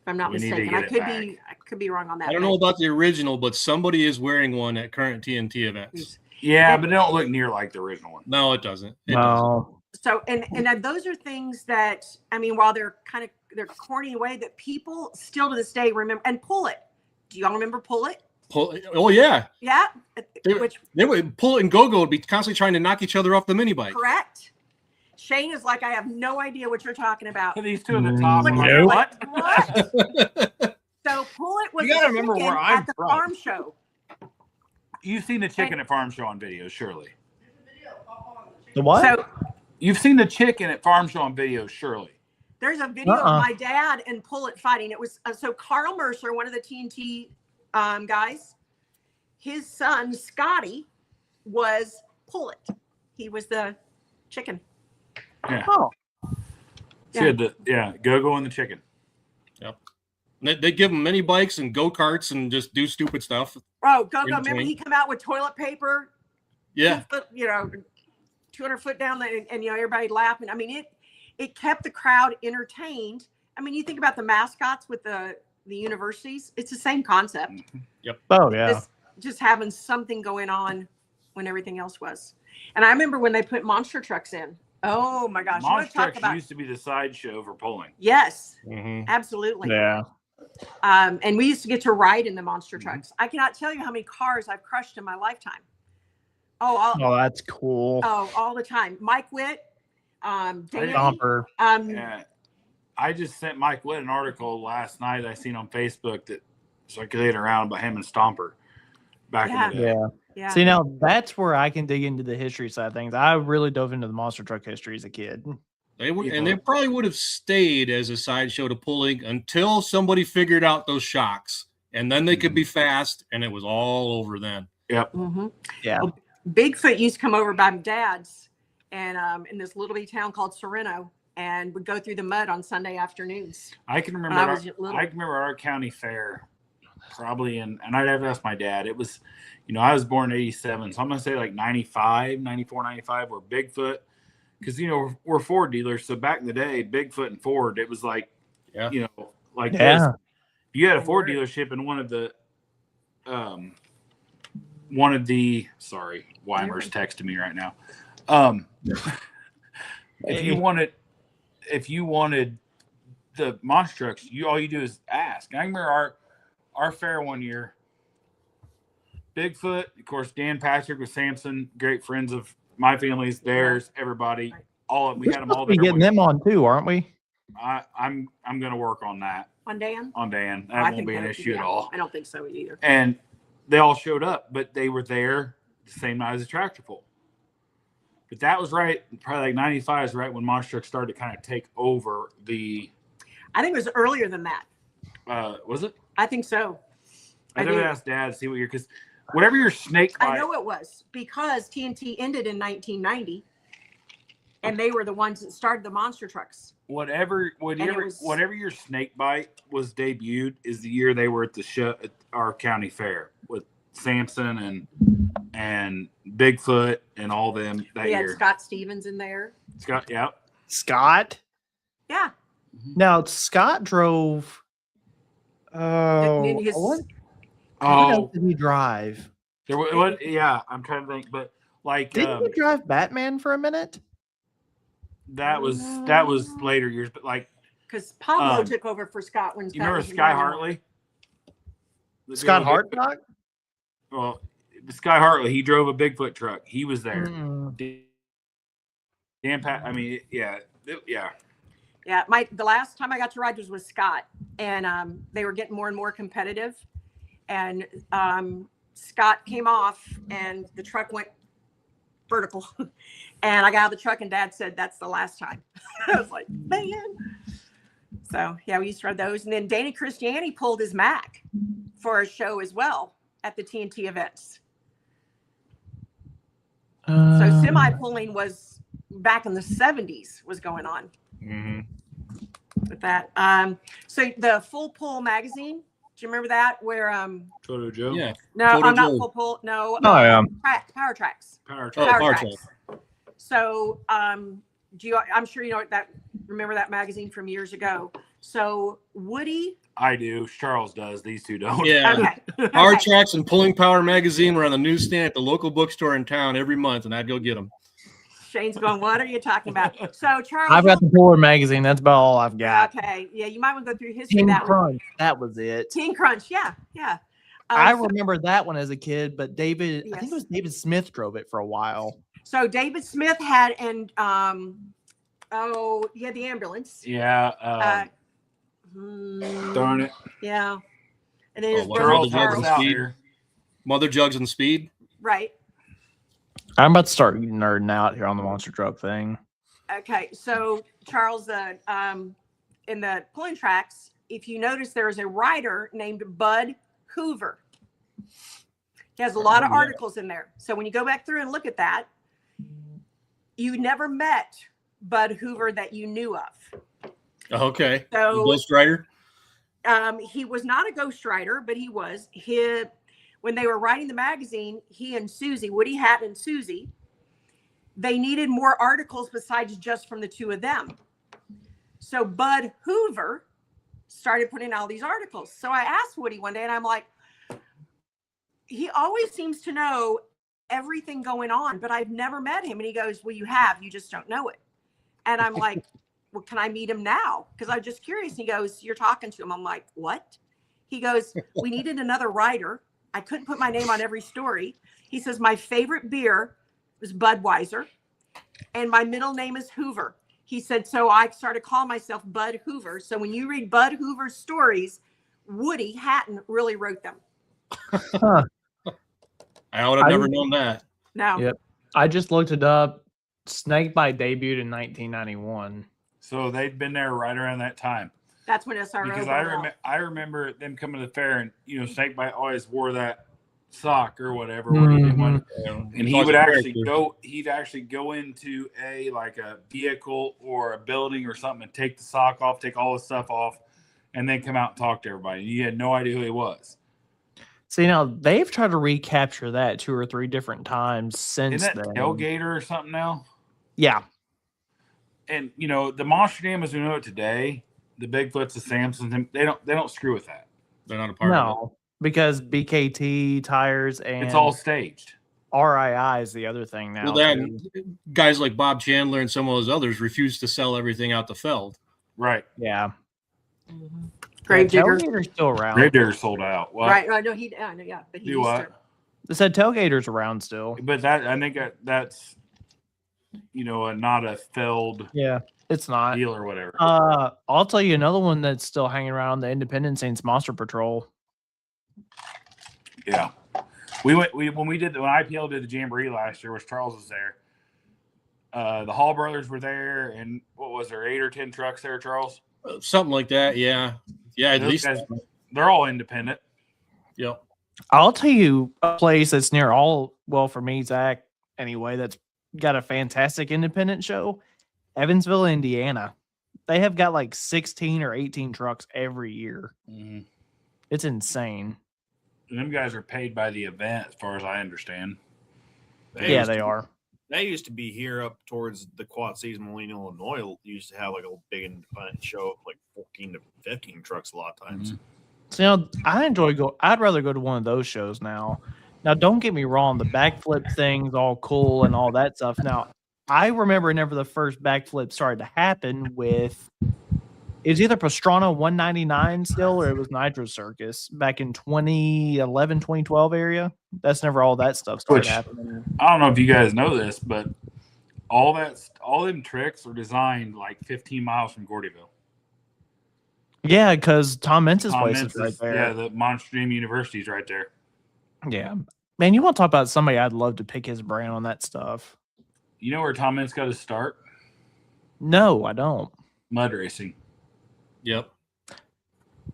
If I'm not We need to mistaken, get I it could be wrong on that. I don't know about the original, but somebody is wearing one at current TNT events. Yeah, but they don't look near like the original one. No, it doesn't. It doesn't. No. So and those are things that while they're corny away, that people still to this day remember. And Pull It. Do y'all remember Pull It? Oh yeah. Yeah. They would Pull It and Go-Go would be constantly trying to knock each other off the mini bike. Correct. Shane is like, I have no idea what you're talking about. These two at the top. Like, I'm like, Nope. what? So Pull It was You gotta a remember chicken where I'm at the from. farm show. You've seen the chicken at Farm Show on video, surely. The what? So You've seen the chicken at Farm Show on video, surely. there's a video Uh-uh. of my dad and Pull It fighting. It was so Carl Mercer, one of the TNT guys, his son Scotty was Pull It. He was the chicken. Yeah. Oh. So you had the Go-Go and the chicken. They give them mini bikes and go-karts and just do stupid stuff. Oh, Go-Go! In Remember between. he come out with toilet paper? Yeah. 200 foot down there, and everybody laughing. I mean, it kept the crowd entertained. I mean, you think about the mascots with the universities; it's the same concept. Oh yeah. Just having something going on when everything else was. And I remember when they put monster trucks in. Oh my gosh! You wanna Monster talk trucks about used to be the sideshow for pulling. yes, Mm-hmm. absolutely. Yeah. And we used to get to ride in the monster Mm-hmm. trucks. I cannot tell you how many cars I've crushed in my lifetime. Oh, Oh, that's cool. all the time. Mike Witt, Danny, Stomper. Yeah. I just sent Mike Witt an article last night I seen on Facebook that circulated around about him and Stomper back in the day. Yeah. yeah. See, now that's where I can dig into the history side of things. I really dove into the monster truck history as a kid. They would, and they probably would have stayed as a sideshow to pulling until somebody figured out those shocks, and then they could be fast, and it was all over then. Yep. Mm-hmm. Yeah. Well, Bigfoot used to come over by my dad's, and in this little bitty town called Sereno, and would go through the mud on Sunday afternoons. I can remember. When I was little. I can remember our county fair, probably and I'd have to ask my dad. It was, I was born in '87, so I'm gonna say like 95, 94, 95, where Bigfoot because we're Ford dealers. So back in the day, Bigfoot and Ford, it was like, Yeah. like this. Yeah. If you had a Ford dealership and one of the sorry, Weimer's texting me right now. If you wanted the monster trucks, all you do is ask. I remember our fair one year. Bigfoot, of course, Dan Patrick with Samson, great friends of my family's, theirs, everybody. We had them all there. Getting them on too, aren't we? I'm going to work on that. On Dan? On Dan, I that won't think be an that- issue yeah, at all. I don't think so either. And they all showed up, but they were there the same night as the tractor pull. But that was right, probably like 95 is right when monster trucks started to kind of take over the. I think it was earlier than that. Was it? I think so. I I never do. asked Dad to see what year, because whatever your snake bite. I know it was because TNT ended in 1990, and they were the ones that started the monster trucks. Whatever your snake bite was debuted is the year they were at at our county fair with Samson and Bigfoot and all them that We had year. Scott Stevens in there. Scott, yeah. Scott. Yeah. Now Scott drove. Oh, In his- what Oh, else did he drive? there was, yeah. I'm trying to think, but like Didn't he drive Batman for a minute? that was later years, but like Because Pablo took over for Scott when you Scott remember was Sky young. Hartley? Scott Hartnock? Well, Sky Hartley, he drove a Bigfoot truck. He was there. Mm. Dan Pat, I mean, yeah. Yeah, the last time I got to ride was with Scott, and they were getting more and more competitive. And Scott came off, and the truck went vertical. And I got out of the truck, and Dad said, "That's the last time." I was like, "Man." So yeah, we used to ride those, and then Danny Christiani pulled his Mac for a show as well at the TNT events. So semi pulling was back in the 70s was going on. Mm-hmm. With that. So the Full Pull magazine, do you remember that? Where Toto Joe. Yeah. no, Photo I'm not Joe. Full Pull. No. Oh, yeah. Power Tracks. Power Oh, truck. Power Tracks. So I'm sure you know remember that magazine from years ago. So Woody. I do. Charles does. These two don't. Yeah. Okay. Power Okay. Tracks and Pulling Power magazine were on the newsstand at the local bookstore in town every month, and I'd go get them. Shane's going, what are you talking about? So Charles. I've got the Puller magazine. That's about all I've got. Okay. Yeah, you might want to go through history. Teen That one. Crunch. That was it. Teen Crunch. Yeah. Yeah. I So- remember that one as a kid, but I think Yes. it was David Smith drove it for a while. So David Smith had, and he had the ambulance. Yeah. Darn it. Yeah. And then his Oh, brother Charles Charles Jugs helps and out Speed. here. Mother Jugs and Speed. right. I'm about to start nerding out here on the monster truck thing. Okay. So Charles, in the pulling tracks, if you notice, there is a writer named Bud Hoover. He has a lot of Oh, yeah. articles in there. So when you go back through and look at that, you never met Bud Hoover that you knew of. Okay. So The Ghost Rider. he was not a ghostwriter, but he was. When they were writing the magazine, he and Susie, Woody Hatton and Susie, they needed more articles besides just from the two of them. So Bud Hoover started putting out all these articles. So I asked Woody one day, and I'm like, he always seems to know everything going on, but I've never met him. And he goes, well, you have, you just don't know it. And I'm like, well, can I meet him now? Because I'm just curious. He goes, you're talking to him. I'm like, what? He goes, we needed another writer. I couldn't put my name on every story. He says, my favorite beer was Budweiser, and my middle name is Hoover. He said, so I started calling myself Bud Hoover. So when you read Bud Hoover's stories, Woody Hatton really wrote them. I would have never known that. No. Yep. I just looked it up. Snakebite debuted in 1991. So they'd been there right around that time. That's when SRO. Because went out. I remember them coming to the fair, and Snakebite always wore that sock or whatever. Where he didn't want, and he would actually go. He'd actually go into a vehicle or a building or something and take the sock off, take all the stuff off, and then come out and talk to everybody. You had no idea who he was. See, now they've tried to recapture that 2 or 3 different times since Isn't that then. Tailgater or something now? Yeah. And you know, the Monster Jam as we know it today, the Bigfoots, the Samsons, they don't screw with that. They're not a part of No, because BKT tires and It's all staged. RII is the other thing it. now. Well, then too. guys like Bob Chandler and some of those others refuse to sell everything out the Feld. Right. Yeah. Gravedigger. Tailgater's still around. Gravedigger sold out. What? Right. I know I know, yeah. But he Do used what? to. They said Tailgater's around still. But that I think that's you know not a Feld Yeah, it's not. deal or whatever. I'll tell you another one that's still hanging around, the Independent Saints Monster Patrol. Yeah. When IPL did the Jamboree last year, which Charles was there. The Hall brothers were there, and what was there, 8 or 10 trucks there, Charles? Something like that. Yeah. Yeah. At Those least. guys, they're all independent. Yep. I'll tell you a place that's near for me, Zach, anyway, that's got a fantastic independent show. Evansville, Indiana. They have got like 16 or 18 trucks every year. Mm-hmm. It's insane. And them guys are paid by the event, as far as I understand. Yeah, they are. They used to be here up towards the Quad Cities, Moline, Illinois. Used to have like a big independent show of like 14 to 15 trucks a lot of times. Mm-hmm. So, I'd rather go to one of those shows now. Now, don't get me wrong, the backflip thing's all cool and all that stuff. Now, I remember whenever the first backflip started to happen with, it was either Pastrana 199 still, or it was Nitro Circus back in 2011, 2012 area. That's never all that stuff started happening. I don't know if you guys know this, but all them tricks are designed like 15 miles from Gordyville. Yeah, because Tom Mentz's place is right there. Yeah, the Monster Dream University is right there. Yeah. Man, you want to talk about somebody I'd love to pick his brain on that stuff. You know where Tom Mentz got his start? No, I don't. Mud racing. Yep.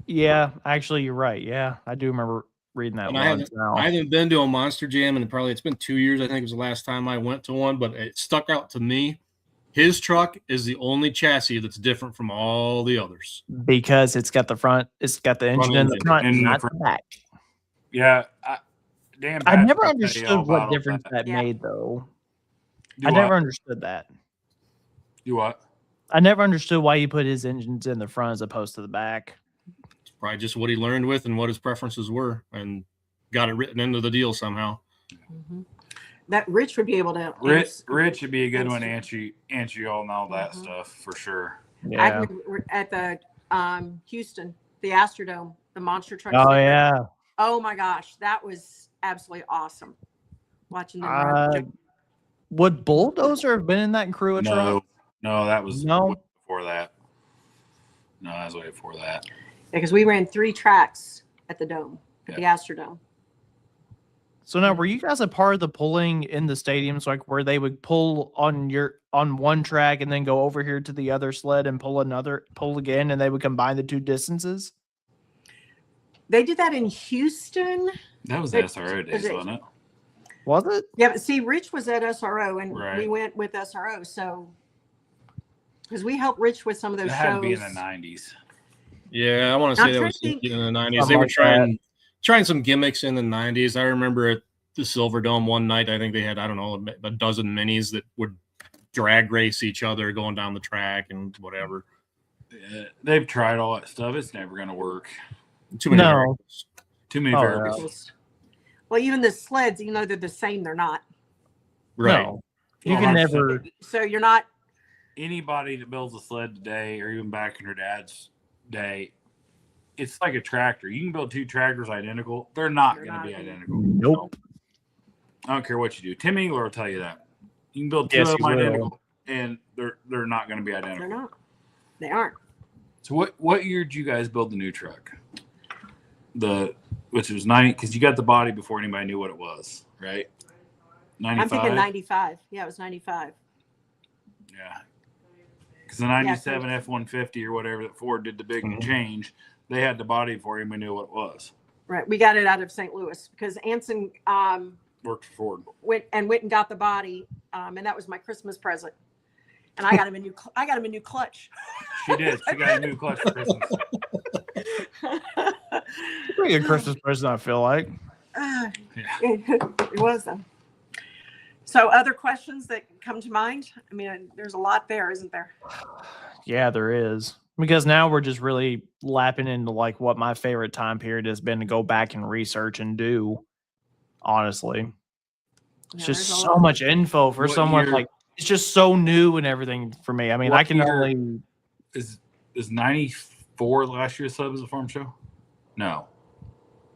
Yeah, actually, you're right. Yeah, I do remember reading that And one. I haven't been to a Monster Jam, and it's been 2 years. I think it was the last time I went to one, but it stuck out to me. His truck is the only chassis that's different from all the others because it's got the engine in the front, and not the back. Yeah, I never understood what difference that made, though. I never understood that. Do what? I never understood why he put his engines in the front as opposed to the back. It's probably just what he learned with and what his preferences were, and got it written into the deal somehow. Mm-hmm. That Rich would be able to. Rich would be a good one to answer you all and all that stuff for sure. Yeah. At the Houston, the Astrodome, the monster truck. Oh yeah. Oh my gosh, that was absolutely awesome. Watching them run. Would Bulldozer have been in that crew? No, that was way before that. No, that was way before that. Yeah, because we ran 3 tracks at the Dome, at the Astrodome. So now, were you guys a part of the pulling in the stadiums, like where they would pull on one track and then go over here to the other sled and pull again, and they would combine the 2 distances? They did that in Houston. That was SRO days, wasn't it? Was it? Yeah, but see, Rich was at SRO, and Right. we went with SRO. So, because we helped Rich with some of those That shows. had to be in the 90s. Yeah, I want to say that was in the 90s. They were trying some gimmicks in the 90s. I remember at the Silverdome one night, I think they had, I don't know, a dozen minis that would drag race each other going down the track and whatever. They've tried all that stuff. It's never going to work. Too many variables. Too many variables. Well, even the sleds, even though they're the same, they're not. Right. No. You can never. So you're not. Anybody that builds a sled today, or even back in her dad's day, it's like a tractor. You can build 2 tractors identical. They're not going to be identical. Nope. I don't care what you do. Tim Engler will tell you that. You can build 2 of them identical, and they're not going to be identical. They're not. They aren't. So what year did you guys build the new truck? Which was 90, because you got the body before anybody knew what it was, right? 95. I'm thinking 95. Yeah, it was 95. Yeah. Because the 97 F-150 or whatever that Ford did the big change, they had the body before anybody knew what it was. Right. We got it out of St. Louis because Anson worked for Ford. Went and got the body, and that was my Christmas present. And I got him a new clutch. She did. She got a new clutch for Christmas. Pretty good Christmas present, I feel like. It was though. So other questions that come to mind? I mean, there's a lot there, isn't there? Yeah, there is. Because now we're just really lapping into like what my favorite time period has been to go back and research and do. Honestly, it's Yeah, just there's a so lot. much info for What someone year- like it's just so new and everything for me. I mean, What I can year- only Is 94 last year's sub as a farm show? No.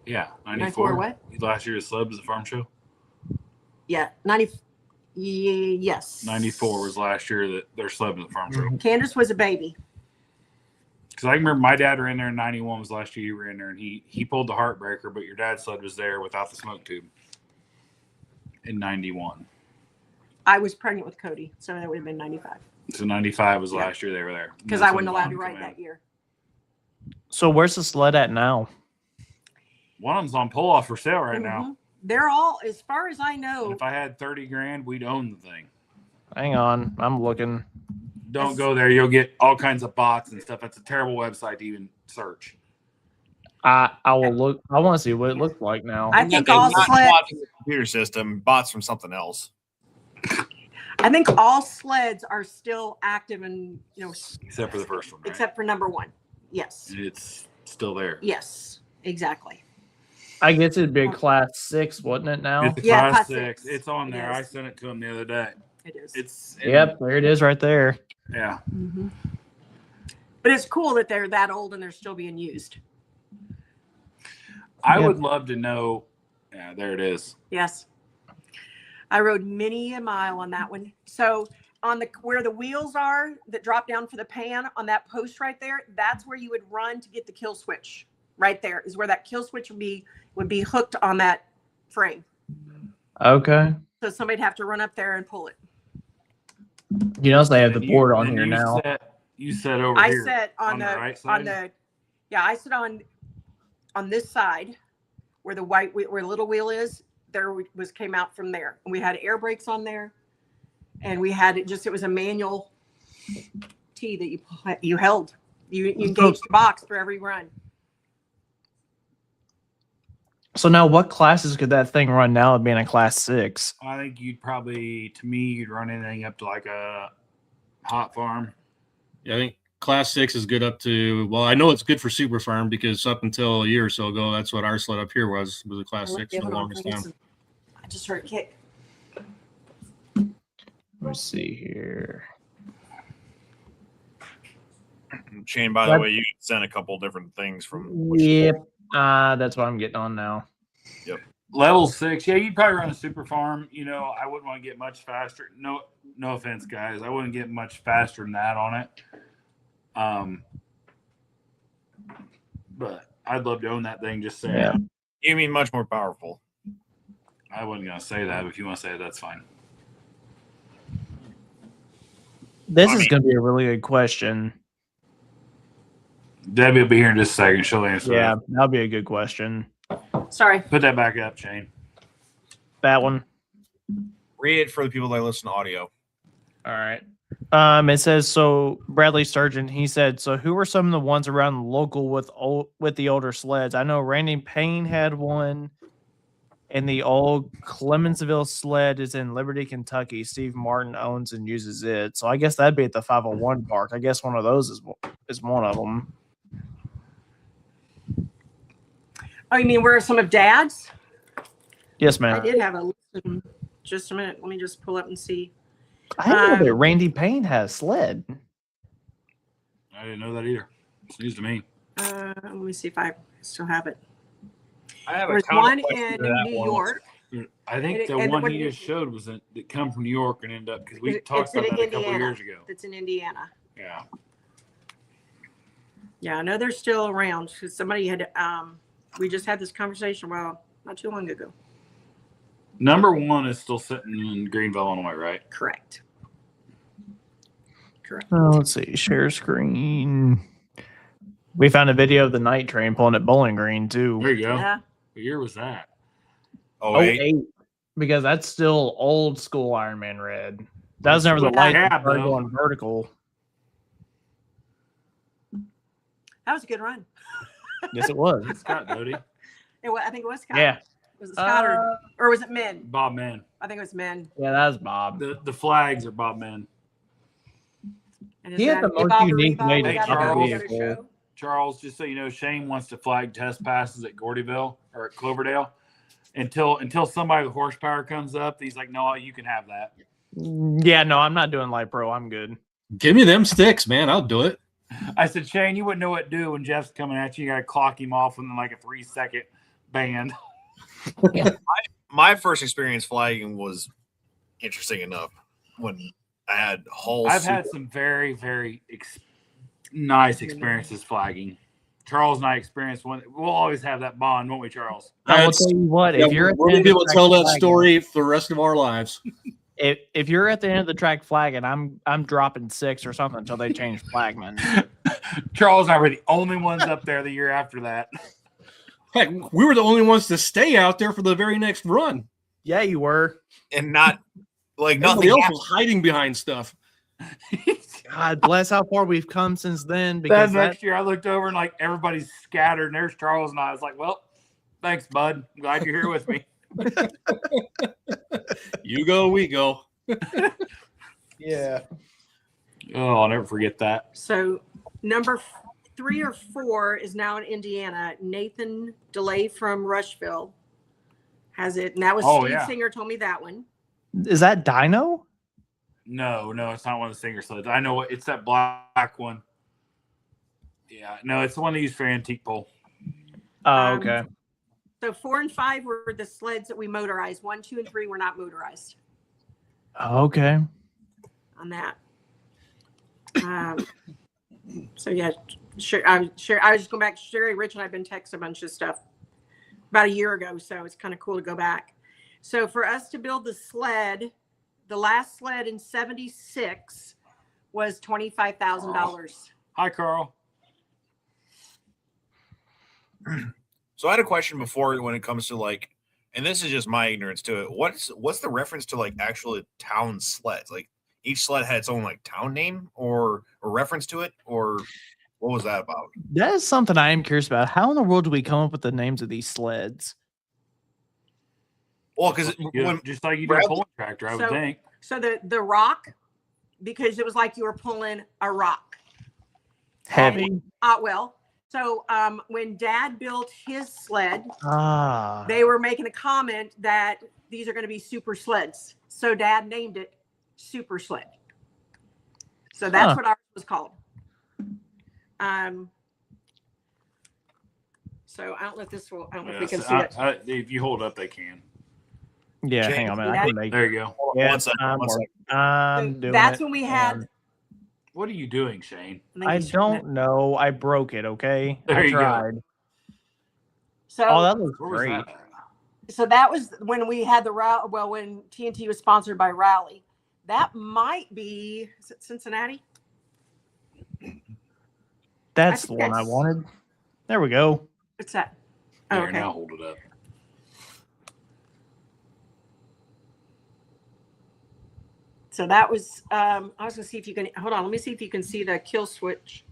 Yeah, 94. 94 what? Last year's sub as a farm show? Yeah, 90. Yes. 94 was last year that they're subbing at the farm show. Candace was a baby. Because I remember my dad ran there in 91 was last year you were in there, and he pulled the heartbreaker, but your dad's sled was there without the smoke tube in 91. I was pregnant with Cody, so that would have been 95. So 95 was Yeah. last year they were there. Because That's I when wasn't allowed to Vaughn ride come in. that year. So where's the sled at now? One of them's on pull off for sale right now. Mhm. They're all, as far as I And know, if I had 30 grand, we'd own the thing. Hang on, I'm looking. Don't go there. You'll get all kinds of bots and stuff. That's a terrible website to even search. I will look. I want to see what it looks like now. I think Not all bots sled, in the computer system, bots from something else. I think all sleds are still active and, Except for the first one, right? except for number one. Yes. It's still there. Yes, exactly. I guess it'd be a class 6, wouldn't it now? It's a Yeah, class class 6. six. It's on It there. is. I sent it to him the other day. It is. It's Yep, there it is right there. Yeah. Mm-hmm. But it's cool that they're that old and they're still being used. I Yep. would love to know. Yeah, there it is. Yes. I rode many a mile on that one. So on the where the wheels are that drop down for the pan on that post right there, that's where you would run to get the kill switch. Right there is where that kill switch would be hooked on that frame. Okay. So somebody'd have to run up there and pull it. You know, they have the And board on and here now. You said over I here. sat on the right side? I sit on this side where the where the little wheel is. There came out from there, and we had air brakes on there, and we had it was a manual T that you held. You engaged the box for every run. So now, what classes could that thing run now? Being a class 6. I think you'd run anything up to like a hot farm. Yeah, I think class 6 is good up to, well, I know it's good for super farm because up until a year or so ago, that's what our sled up here was a class 6 for the longest time. I just heard a kick. Let me see here. Shane, by the way, you sent a couple different things from. Yep. That's what I'm getting on now. Level 6, yeah, you'd probably run a super farm. I wouldn't want to get much faster. No offense, guys. I wouldn't get much faster than that on it. But I'd love to own that thing. Just saying. Yeah. You mean much more powerful? I wasn't gonna say that. But if you want to say it, that's fine. This is going to be a really good question. Debbie will be here in just a second. She'll answer. Yeah, that'll be a good question. Sorry. Put that back up, Shane. That one. Read it for the people that listen to audio. All right. It says so. Bradley Sturgeon. He said so. Who were some of the ones around the local with the older sleds? I know Randy Payne had one, and the old Clemensville sled is in Liberty, Kentucky. Steve Martin owns and uses it. So I guess that'd be at the 501 park. I guess one of those is one of them. Oh, you mean where are some of Dad's? Yes, ma'am. I did have a list. Just a minute. Let me just pull up and see. I didn't know that Randy Payne has sled. I didn't know that either. It's news to me. Let me see if I still have it. I have There's one in New York. I think the And one what he you- just showed was that come from New York and end up because we It's talked in about that a couple Indiana. years ago. It's in Indiana. Yeah. Yeah, I know they're still around. 'Cause somebody had, we just had this conversation, well, not too long ago. Number 1 is still sitting in Greenville, Illinois, right? Correct. Correct. Oh, let's see. Share screen. We found a video of the night train pulling at Bowling Green too. There you go. Yeah. What year was that? Oh, Oh, eight. 08, because that's still old school Iron Man red. That was never the what light I that have, started though. going vertical. That was a good run. Yes, it was. Scott Doty. I think it was Scott. Yeah. Was it Scott or was it men? Bob Men. I think it was men. Yeah, that's Bob. The flags are Bob Men. And He had the most unique way to gotta stop go, a we gotta vehicle. show. Charles, just so you know, Shane wants to flag test passes at Gordyville or at Cloverdale until somebody with horsepower comes up. He's like, no, you can have that. Yeah, no, I'm not doing light pro. I'm good. Give me them sticks, man. I'll do it. I said, Shane, you wouldn't know what to do when Jeff's coming at you. You got to clock him off within like a 3-second band. My first experience flagging was interesting enough when I had whole. I've had some very, very nice experiences flagging. Charles and I experienced one. We'll always have that bond, won't we, Charles? I will tell you what. Yeah, If you're we're gonna be able to tell that story for the rest of our lives. If you're at the end of the track flagging, I'm dropping 6 or something until they change flagman. Charles and I were the only ones up there the year after that. Heck, we were the only ones to stay out there for the very next run. Yeah, you were. and not like Nobody nothing. else was hiding behind stuff. God bless how far we've come since then. That Because next year, I looked over and like everybody's scattered, and there's Charles and I. was like, well, thanks, bud. I'm glad you're here with me. You go, we go. yeah. Oh, I'll never forget that. So number 3 or 4 is now in Indiana. Nathan DeLay from Rushville has it, and that was Oh, Steve yeah. Singer told me that one. Is that Dino? No, it's not one of the Singer sleds. I know it's that black one. Yeah, no, it's the one they use for antique pole. Oh, okay. So 4 and 5 were the sleds that we motorized. 1, 2, and 3 were not motorized Okay. on that. So yeah, sure. I was just going back. Sherry, Rich, and I've been texting a bunch of stuff about a year ago, so it's kind of cool to go back. So for us to build the sled, the last sled in '76 was $25,000. Hi, Carl. So I had a question before when it comes to like, and this is just my ignorance to it. What's the reference to like actual town sleds? Like each sled had its own like town name or a reference to it, or what was that about? That is something I am curious about. How in the world do we come up with the names of these sleds? Well, because Just like you do a pulling tractor, I would think. So the rock, because it was like you were pulling a rock. Heavy. So when Dad built his sled, Ah. they were making a comment that these are going to be super sleds. So Dad named it Super Sled. So that's what ours was called. So I don't know if this will. I don't know if we can see it. If you hold up, they can. Yeah, Jake, hang on, man. I can make There you go. Yeah, One second, I'm one second. I'm doing That's it. when we had. What are you doing, Shane? I don't know. I broke it. Okay, There I you go. tried. So Oh, that looks Where was great. that? So that was when we had the rally. Well, when TNT was sponsored by Rally, that might be. Is it Cincinnati? That's the think one I that's- wanted. There we go. What's that? Oh, There, okay. now hold it up. So that was. I was gonna see if you can hold on. Let me see if you can see the kill switch.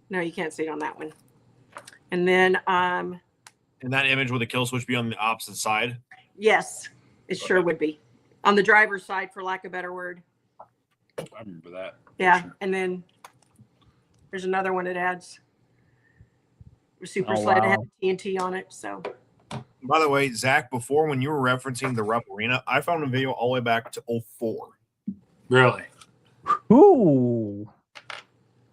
No, you can't see it on that one. And then, And that image with the kill switch be on the opposite side. yes, it sure would be on the driver's side, for lack of a better word. I remember that. Yeah, and then there's another one that adds a super Oh, sled that wow. had TNT on it. So By the way, Zach, before when you were referencing the Rupp Arena, I found a video all the way back to 04. Really? Ooh.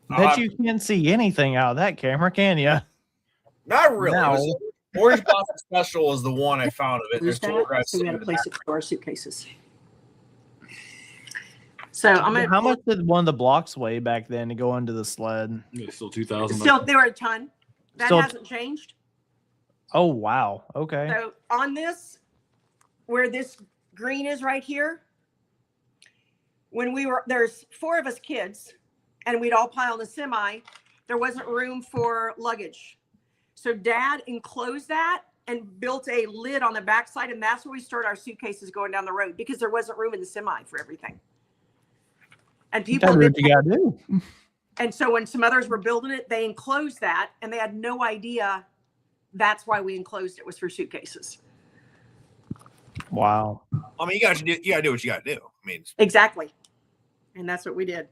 Bet Uh, you can't see anything out of that camera, can you? Not really. No. It was- Orange Blossom Special is the one I found of it. There's who's tour that? guides So we sitting got in to the place back. it for our suitcases. So I'm gonna. How much did one of the blocks weigh back then to go into the sled? It's still 2,000. Still, they were a ton. That Still- hasn't changed. Oh wow. Okay. So on this, where this green is right here, when there's 4 of us kids, and we'd all pile in the semi, there wasn't room for luggage. So Dad enclosed that and built a lid on the backside, and that's where we stored our suitcases going down the road because there wasn't room in the semi for everything. And people Gotta do did what you gotta do. And so when some others were building it, they enclosed that, and they had no idea that's why we enclosed it, was for suitcases. Wow. I mean, you gotta do what you gotta do. I mean, Exactly. And that's what we did.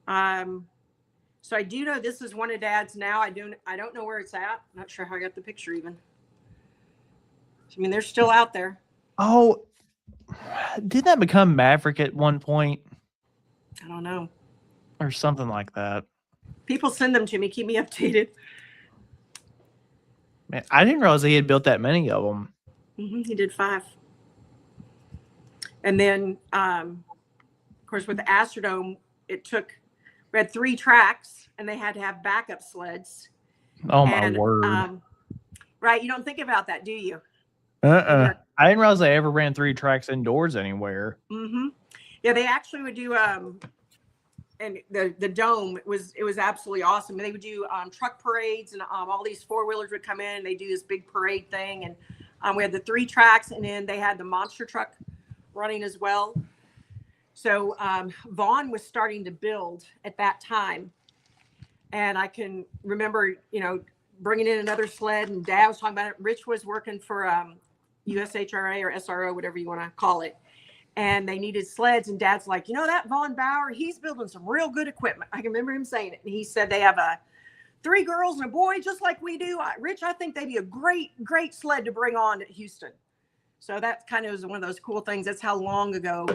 So I do know this is one of Dad's now. I don't know where it's at. Not sure how I got the picture even. I mean, they're still out there. Oh, did that become Maverick at one point I don't know. or something like that? People send them to me. Keep me updated. Man, I didn't realize he had built that many of them. He did 5. And then, of course, with the Astrodome, we had 3 tracks and they had to have backup sleds. Oh my word. Right. You don't think about that, do you? I didn't realize they ever ran 3 tracks indoors anywhere. Yeah, they actually would do, and the dome, it was absolutely awesome. They would do truck parades, and all these 4-wheelers would come in and they do this big parade thing. And we had the 3 tracks, and then they had the monster truck running as well. So Vaughn was starting to build at that time. And I can remember, bringing in another sled, and Dad was talking about it. Rich was working for USHRA or SRO, whatever you want to call it. And they needed sleds. And Dad's like, that Vaughn Bauer, he's building some real good equipment. I can remember him saying it. And he said they have 3 girls and a boy, just like we do. Rich, I think they'd be a great sled to bring on to Houston. So that kind of was one of those cool things. That's how long ago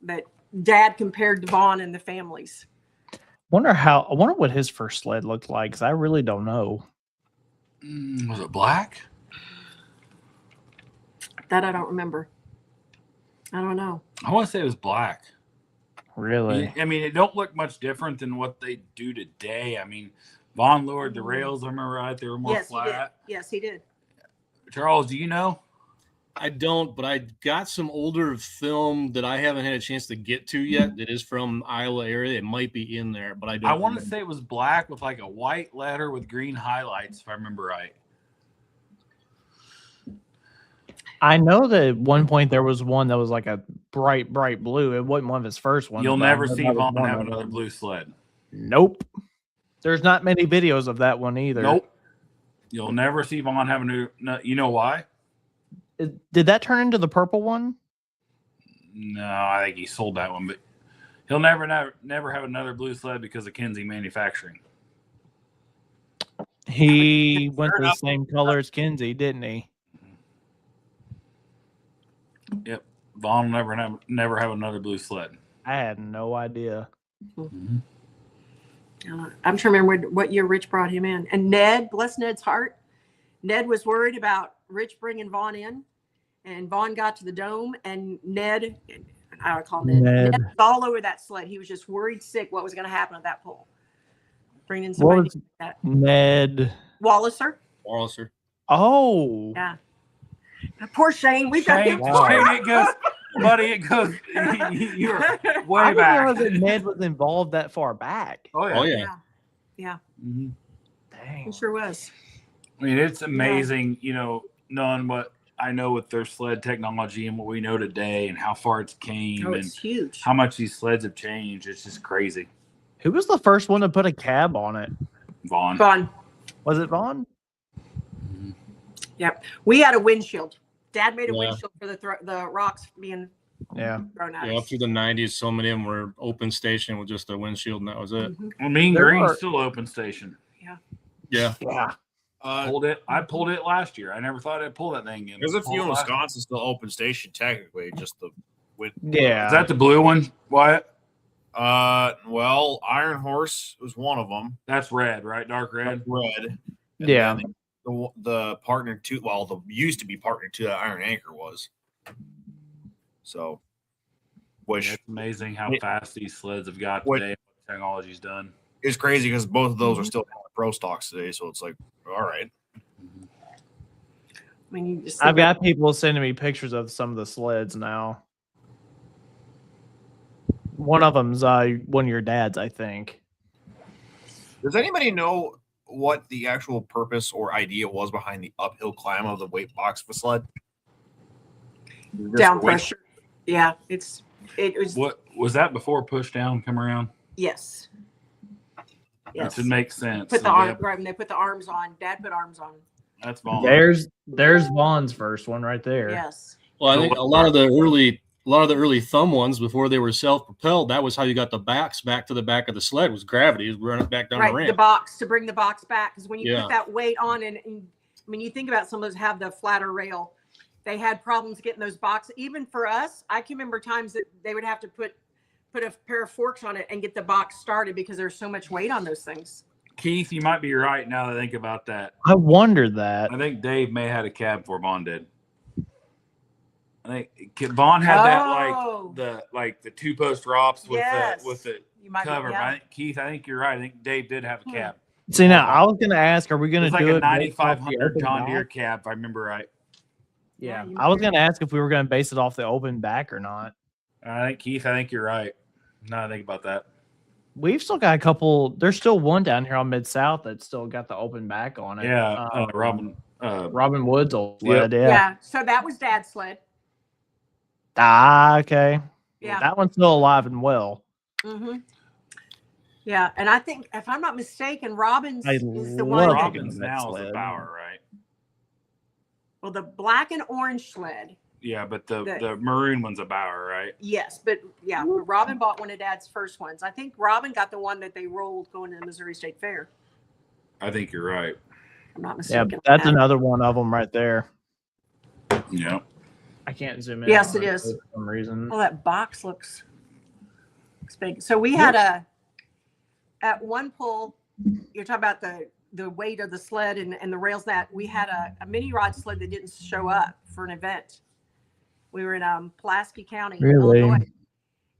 that Dad compared to Vaughn and the families. I wonder what his first sled looked like, because I really don't know. Was it black? That I don't remember. I don't know. I want to say it was black. Really? I mean, it don't look much different than what they do today. I mean, Vaughn lowered the rails. I remember right; they were more flat. Yes, he did. Charles, do you know? I don't, but I got some older film that I haven't had a chance to get to yet. That is from Iowa area. It might be in there, but I don't. I want to say it was black with like a white letter with green highlights, if I remember right. I know that at one point there was one that was like a bright blue. It wasn't one of his first ones. You'll but I never know see that was Vaughn one have of another them. blue sled. Nope. There's not many videos of that one either. Nope. You'll never see Vaughn have a new. No, you know why? Did that turn into the purple one? No, I think he sold that one, but he'll never have another blue sled because of Kinsey Manufacturing. He went the same color as Kinsey, didn't he? Yep. Vaughn will never have another blue sled. I had no idea. I'm trying to remember what year Rich brought him in. And Ned, bless Ned's heart, Ned was worried about Rich bringing Vaughn in. And Vaughn got to the dome, and Ned, I would call Ned was all over that sled. He was just worried sick what was going to happen at that pole. Bringing in somebody like that. Ned Walliser. Oh. Yeah. Poor Shane. We've got him. Wow. Shane, it goes, buddy, it goes. You're way I didn't back. realize that Ned was involved that far back. Oh yeah. Yeah. Mm-hmm. Dang. He sure was. I mean, it's amazing, knowing what I know with their sled technology and what we know today and how far it's came and It's huge. how much these sleds have changed. It's just crazy. Who was the first one to put a cab on it? Vaughn. Was it Vaughn? Yep. We had a windshield. Dad made a windshield for the rocks being thrown out. Yeah, up through the 90s, so many of them were open station with just a windshield, and that was it. Well, Mean Green's still open station. Yeah. I pulled it last year. I never thought I'd pull that thing again. There's a few in Wisconsin still open station technically, just the with. Yeah. Is that the blue one, Wyatt? Well, Iron Horse was one of them. That's red, right? Dark red. Red. And Yeah. then the partner to the used to be partner to that Iron Anchor was. So, which It's amazing how fast these sleds have got today. What technology's done. is crazy because both of those are still pro stocks today. So it's like, all right. I mean, you just I've got people sending me pictures of some of the sleds now. One of them's one of your dad's, I think. Does anybody know what the actual purpose or idea was behind the uphill climb of the weight box of a sled? down pressure. Yeah, it was. What was that before push down come around? Yes. That should make sense. Put the arm right when they put the arms on. Dad put arms on That's Vaughn. There's Vaughn's first one right there. Yes. Well, I think a lot of the early thumb ones before they were self-propelled, that was how you got the backs back to the back of the sled, was gravity, is running back down the Right, ramp. the box, to bring the box back, because when you Yeah. put that weight on, and I mean, you think about some of those have the flatter rail, they had problems getting those boxes. Even for us, I can remember times that they would have to put a pair of forks on it and get the box started because there's so much weight on those things. Keith, you might be right now that I think about that. I wondered that. I think Dave may have had a cab before Vaughn did. I think Vaughn had Oh. that like the 2-post ROPS with Yes. the You might be- cover. yeah. But Keith, I think you're right. I think Dave did have a cab. See, now I was gonna ask, are we It gonna was like do a it based off the 9500 open John back? Deere cab, if I remember right. Yeah, Yeah, you I was might. gonna ask if we were gonna base it off the open back or not. I think Keith, I think you're right. Now I think about that. We've still got a couple. There's still one down here on Mid South that's still got the open back on it. Yeah, Robin Woods old Yep. sled. Yeah. Yeah. So that was Dad's sled. Ah, okay. Yeah. That one's still alive and well. Mm-hmm. Yeah, and I think, if I'm not mistaken, Robin's I is the love one. That, Robbins that now is a sled. Bauer, right? well, the black and orange sled. Yeah, but the maroon one's a Bauer, right? Yes, but yeah, Robin bought one of Dad's first ones. I think Robin got the one that they rolled going to the Missouri State Fair. I think you're right. I'm not Yeah, mistaken. that's another one of them right there. Yeah. I can't zoom in. Yes, on it is. for some reason. Oh, that box looks big. So we had at one pull, you're talking about the weight of the sled and the rails, that we had a mini rod sled that didn't show up for an event. We were in Pulaski County, Really? Illinois,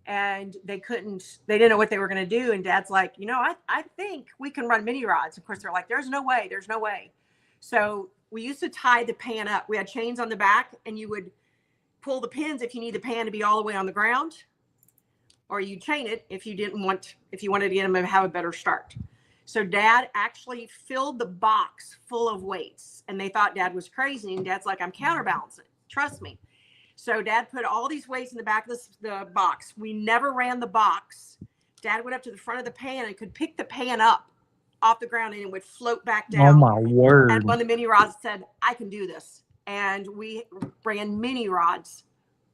and they didn't know what they were going to do. And Dad's like, I think we can run mini rods. Of course, they're like, there's no way. So we used to tie the pan up. We had chains on the back, and you would pull the pins if you need the pan to be all the way on the ground, or you chain it if you wanted to get them to have a better start. So Dad actually filled the box full of weights, and they thought Dad was crazy. And Dad's like, I'm counterbalancing. Trust me. So Dad put all these weights in the back of the box. We never ran the box. Dad went up to the front of the pan and could pick the pan up off the ground, and it would float back down. Oh my word! And one of the mini rods said, I can do this. And we ran mini rods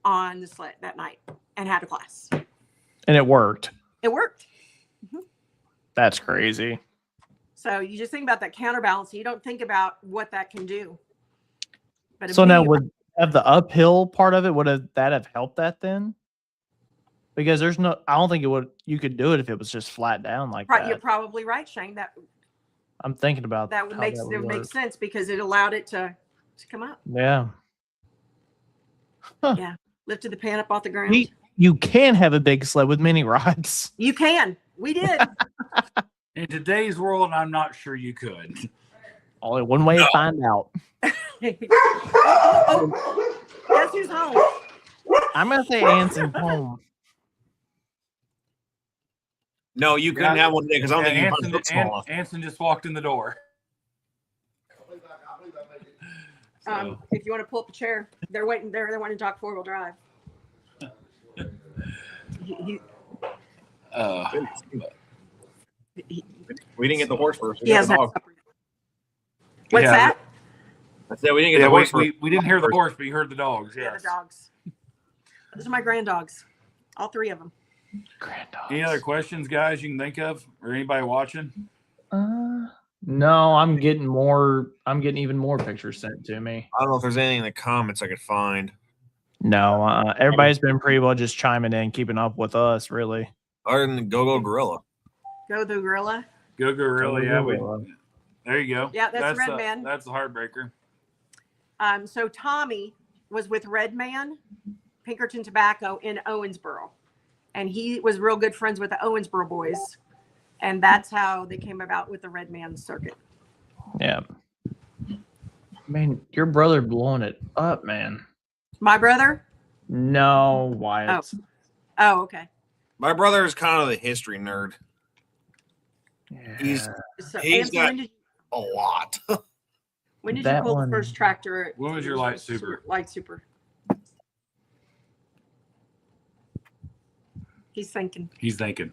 on the sled that night and had a class. And it worked. It worked. That's crazy. So you just think about that counterbalance. You don't think about what that can do. But a So now mini would have the uphill part of it, that have helped that then? Because I don't think you could do it if it was just flat down like rod, that. you're probably right, Shane. I'm thinking about That would how make that it would make work. sense because it allowed it to come up. Yeah. Lifted the pan up off the ground. You can have a big sled with mini rods. You can. We did. In today's world, I'm not sure you could. Only one way to find out. Oh, guess who's home? I'm gonna say Anson's home. No, you couldn't have one today because I don't think you can put small enough. Anson just walked in the door. If you want to pull up a chair, they're waiting. They're wanting to talk 4-wheel drive. We didn't get the horse first. We He got has the that. dog. What's Yeah. that? I said we didn't get Yeah, the horse first. we didn't hear the horse, but you heard the dogs. Yeah, Yes. the dogs. Those are my grand dogs. All 3 of them. Grand dogs. Any other questions, guys, you can think of, or anybody watching? No, I'm getting even more pictures sent to me. I don't know if there's anything in the comments I could find. No, everybody's been pretty well just chiming in, keeping up with us, really. Other than Go Gorilla. Go the gorilla. Go Gorilla. Yeah, Gorilla. there you go. Yeah, that's Red Man. That's the heartbreaker. So Tommy was with Red Man, Pinkerton Tobacco in Owensboro. And he was real good friends with the Owensboro boys. And that's how they came about with the Red Man circuit. Yeah. Man, your brother blowing it up, man. My brother? No, Wyatt. Oh, okay. My brother is kind of the history nerd. Yeah. He's So, He's Anson, got- when a lot. did you that pull one- the first tractor? When was your Light Super? Light Super. He's thinking. He's thinking.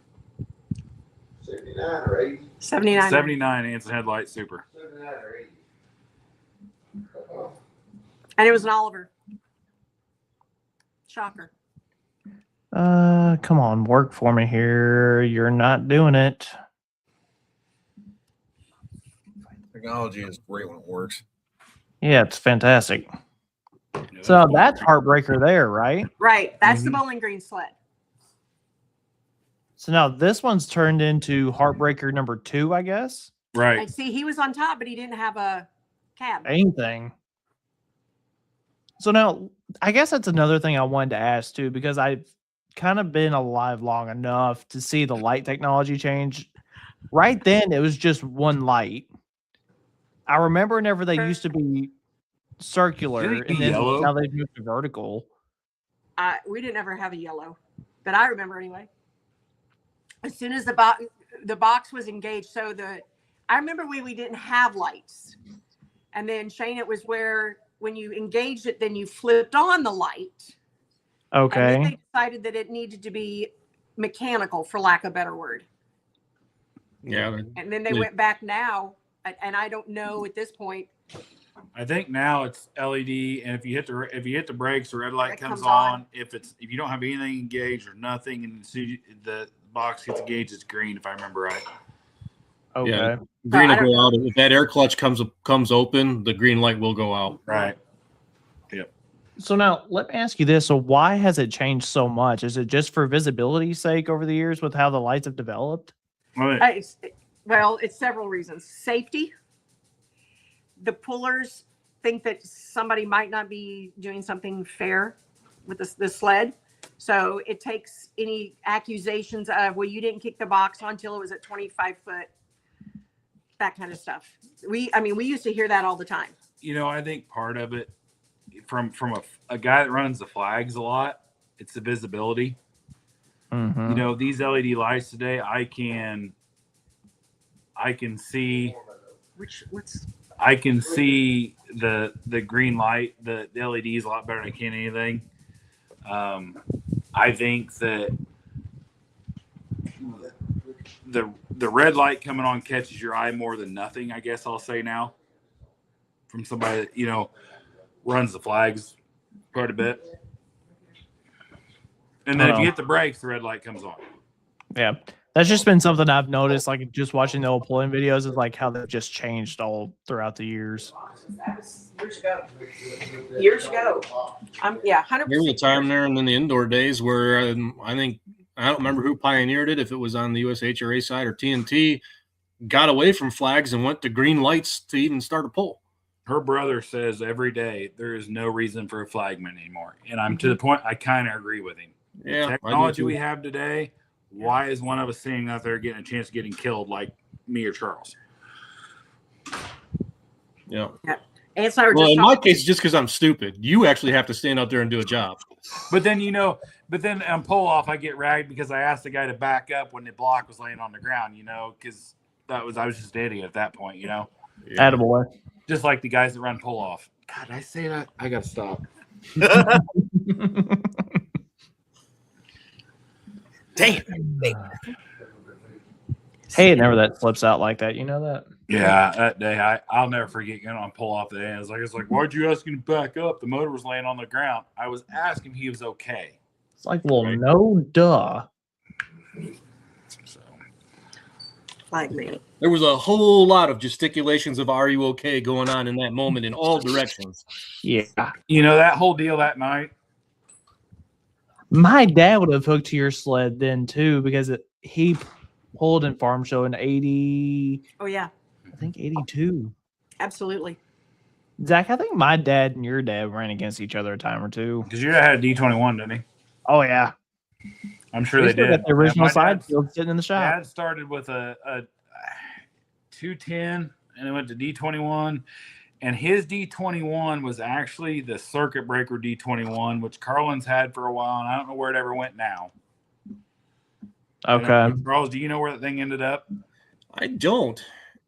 79 or 80. 79. 79 Anson had Light Super. 79 or 80. And it was an Oliver. Shocker. Come on, work for me here. You're not doing it. Technology is great when it works. Yeah, it's fantastic. Yeah, So that's Heartbreaker there, right? Right. That's the Mhm. Bowling Green sled. So now this one's turned into Heartbreaker number 2, I guess. right. And see, he was on top, but he didn't have a cab. Anything. So now, I guess that's another thing I wanted to ask too, because I've kind of been alive long enough to see the light technology change. Right then, it was just one light. I remember whenever they used to be circular, Didn't it be and then yellow? now they've moved to vertical. We didn't ever have a yellow, but I remember anyway. As soon as the box was engaged, so I remember we didn't have lights, and then Shane, it was where when you engaged it, then you flipped on the light. And then Okay. they decided that it needed to be mechanical, for lack of a better word. Yeah. And then they Yeah. went back now, and I don't know at this point. I think now it's LED, and if you hit the brakes, the red light It comes comes on. on. If you don't have anything engaged or nothing, and the box gets engaged, it's green. If I remember right. Okay. Yeah. Green I will don't go out. If that air clutch comes open, the green light will go out. Right. So now let me ask you this. So why has it changed so much? Is it just for visibility's sake over the years with how the lights have developed? Right. It's several reasons. Safety. The pullers think that somebody might not be doing something fair with the sled. So it takes any accusations of, well, you didn't kick the box until it was at 25 foot, that kind of stuff. We used to hear that all the time. I think part of it from a guy that runs the flags a lot, it's the visibility. Mhm. These LED lights today, I can see I can see the green light, the LEDs a lot better than I can anything. I think that the red light coming on catches your eye more than nothing, I guess I'll say now. From somebody that, runs the flags quite a bit. And then if you hit the brakes, the red light comes on. Yeah. That's just been something I've noticed, like just watching the old pulling videos, is like how they've just changed all throughout the years. That was years ago. 100%. There was a time there in the indoor days where I don't remember who pioneered it, if it was on the USHRA side or TNT, got away from flags and went to green lights to even start a pull. Her brother says every day there is no reason for a flagman anymore. And I'm to the point I kind of agree with him. Yeah, The technology we have today, why is one of us sitting out there getting a chance of getting killed like me or Charles? Yeah. And so Well, in my case, it's just because I'm stupid. You actually have to stand out there and do a job. But then, on pull off, I get ragged because I asked the guy to back up when the block was laying on the ground, because I was just an idiot at that point, Yeah. Attaboy. just like the guys that run pull off. God, I say that? I got to stop. Dang. Hey, never that slips out like that. You know that? Yeah, that day I'll never forget getting on pull off the day. It's like, why'd you ask him to back up? The motor was laying on the ground. I was asking if he was okay. It's like, well, no duh. So Like me. There was a whole lot of gesticulations of "Are you okay?" going on in that moment in all directions. Yeah. that whole deal that night. My dad would have hooked to your sled then too, because he pulled in farm show in 80, Oh yeah, I think 82. absolutely. Zach, I think my dad and your dad ran against each other a time or two. Because your dad had a D21, didn't he? Oh yeah. I'm sure We they still did. got the original My side dad's- field sitting in the shop. Dad started with a 210 and it went to D21. And his D21 was actually the circuit breaker D21, which Carlin's had for a while. And I don't know where it ever went now. Okay. Charles, do you know where that thing ended up? I don't.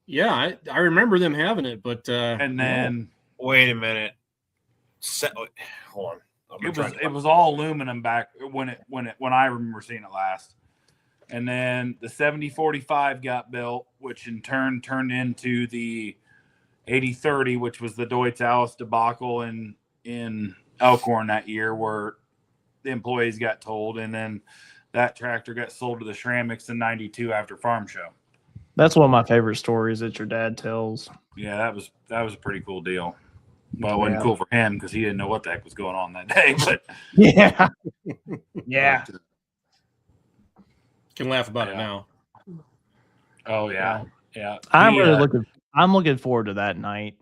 Yeah, I remember them having it, but And then Wait a minute. Hold on. it was all aluminum back when I remember seeing it last. And then the 7045 got built, which in turn turned into the 8030, which was the Deutz Alice debacle in in Elkhorn that year where the employees got told, and then that tractor got sold to the Schramicks in '92 after Farm Show. That's one of my favorite stories that your dad tells. Yeah, that was a pretty cool deal. Well, it wasn't Yeah. cool for him because he didn't know what the heck was going on that day. But Yeah. Yeah. Can laugh about it Yeah. now. Oh yeah, yeah. I'm He, really looking forward to that night.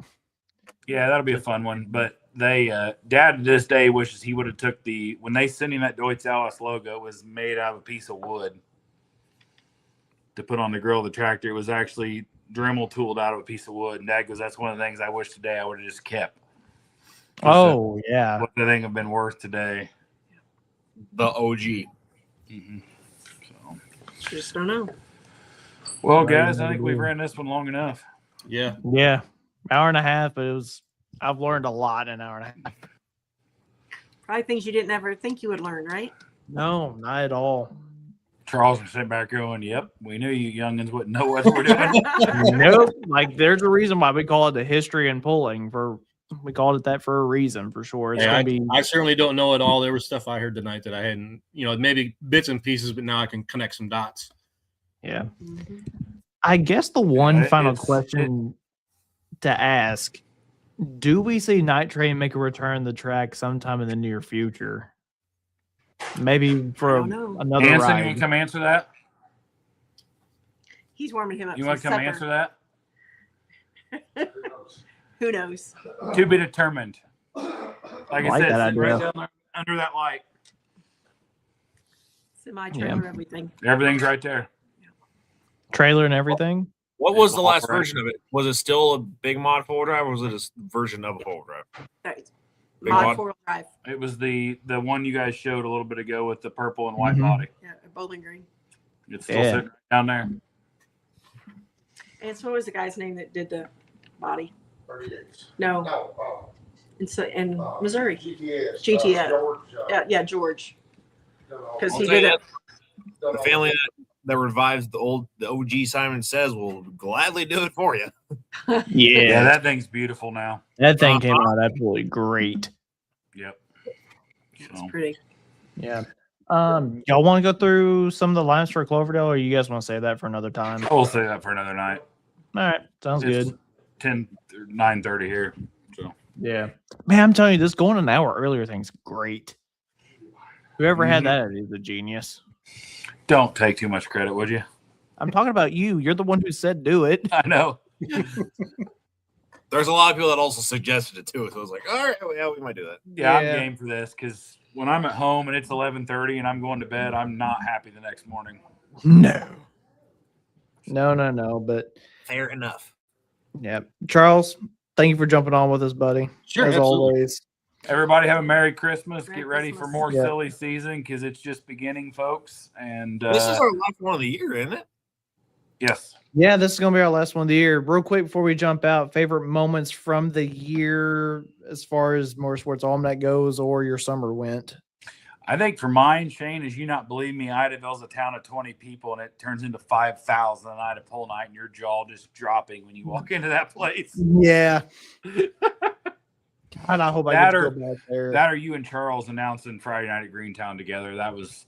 Yeah, that'll be a fun one. But they, Dad to this day wishes he would have took when they sent him that Deutz Alice logo, it was made out of a piece of wood to put on the grill of the tractor. It was actually Dremel tooled out of a piece of wood. And Dad goes, that's one of the things I wish today I would have just kept. Oh, yeah. What the thing have been worth today. The OG. Mm-hmm. So, Just don't know. well, guys, I think we've ran this one long enough. Yeah. Yeah. Hour and a half, but I've learned a lot in an hour and a half. Probably things you didn't ever think you would learn, right? No, not at all. Charles was sitting back going, yep, we knew you youngins wouldn't know what we're doing. Nope. Like there's a reason why we call it the history and pulling. We called it that for a reason, for sure. It's Hey, gonna be I certainly don't know it all. There was stuff I heard tonight that I hadn't, maybe bits and pieces, but now I can connect some dots. yeah. Mhm. I guess the one Yeah, final it's- question to ask: do we see Night Train make a return to the track sometime in the near future? Maybe for I don't know. another Anson, you ride. want to come answer that? He's warming him up. You some want to come supper. answer that? Who knows? To be determined. Like I like said, that sit right idea. down there under that light. Semi-trailer, everything. Everything's right there. Trailer and everything. What was the last All right. version of it? Was it still a big mod four-wheel drive, or was it a version of a four-wheel drive? Right. Big Mod mod? 4-wheel drive. It was the one you guys showed a little bit ago with the purple and white Mhm. body. Yeah, Bowling Green. It's still Yeah. sitting right down there. And so what was the guy's name that did the body? No, in Missouri. GTS. Yeah, George. Because I'll he tell you did it. The family that revives the OG Simon Says will gladly do it for you. Yeah, Yeah, that thing's beautiful now. that thing came out absolutely great. Yep. It's So, pretty. Yeah. Y'all want to go through some of the lines for Cloverdale, or you guys want to save that for another time? we'll say that for another night. All right, sounds It's good. 9:30 here. So Yeah, man, I'm telling you, this going an hour earlier thing's great. Whoever had Mhm. that idea is a genius. don't take too much credit, would you? I'm talking about you. You're the one who said do it. I know. There's a lot of people that also suggested it too. So I was like, all right, yeah, we might do that. Yeah, I'm Yeah. game for this because when I'm at home and it's 11:30 and I'm going to bed, I'm not happy the next morning. No. No. But Fair enough. yeah, Charles, thank you for jumping on with us, buddy. Sure, as absolutely. always. Everybody have a Merry Christmas. Merry Get ready for Christmas. more Yeah. silly season because it's just beginning, folks. And This is our last one of the year, isn't it? yes. Yeah, this is gonna be our last one of the year. Real quick before we jump out, favorite moments from the year as far as Motorsports Almanac goes, or your summer went. I think for mine, Shane, is you not believe me, Idaville's a town of 20 people and it turns into 5,000 a night of pole night and your jaw just dropping when you walk into that place. Yeah. God, I hope I That get to or- go back there. That or you and Charles announcing Friday night at Greentown together.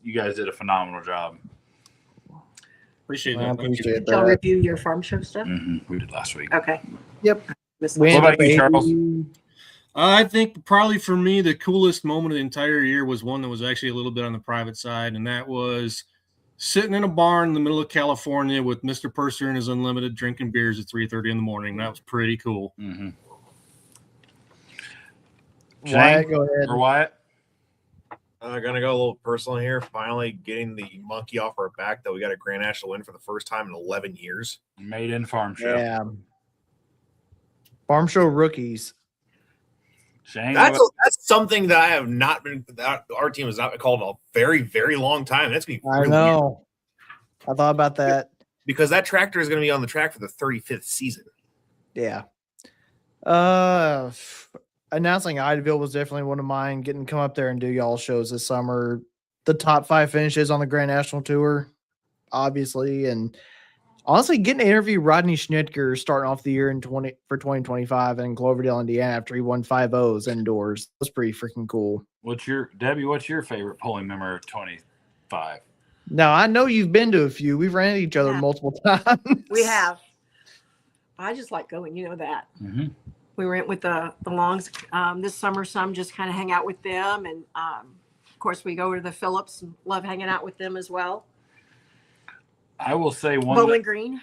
You guys did a phenomenal job. Appreciate I that. Thank you. appreciate Did y'all that. review your farm show stuff? We did last week. Okay. Yep. Missed We that. What ended about you, up Charles? 80 I think probably for me, the coolest moment of the entire year was one that was actually a little bit on the private side, and that was sitting in a barn in the middle of California with Mr. Purser and his unlimited drinking beers at 3:30 in the morning. That was pretty cool. Mm-hmm. Wyatt, go ahead. Or Wyatt? Gonna go a little personal here. Finally getting the monkey off our back that we got a Grand National win for the first time in 11 years. Made in Farm Show. Yeah. Farm show rookies. Shane, That's something that I have not been. That our team has not been called in a very, very long time. That's me. I know. I thought about that. Because that tractor is going to be on the track for the 35th season. Yeah. Announcing Idaville was definitely one of mine. Getting to come up there and do y'all shows this summer. The top 5 finishes on the Grand National Tour, obviously, and Honestly, getting to interview Rodney Schnitker starting off the year in 2025 in Cloverdale, Indiana, after he won 5-0s indoors, was pretty freaking cool. What's your favorite polling member of 25? Now, I know you've been to a few. We've ran into each other Yeah. multiple times. We have. I just like going, you know that. Mm-hmm. We went with the Longs this summer. Some just kind of hang out with them, and of course we go to the Phillips and love hanging out with them as well. I will say one Bowling Green.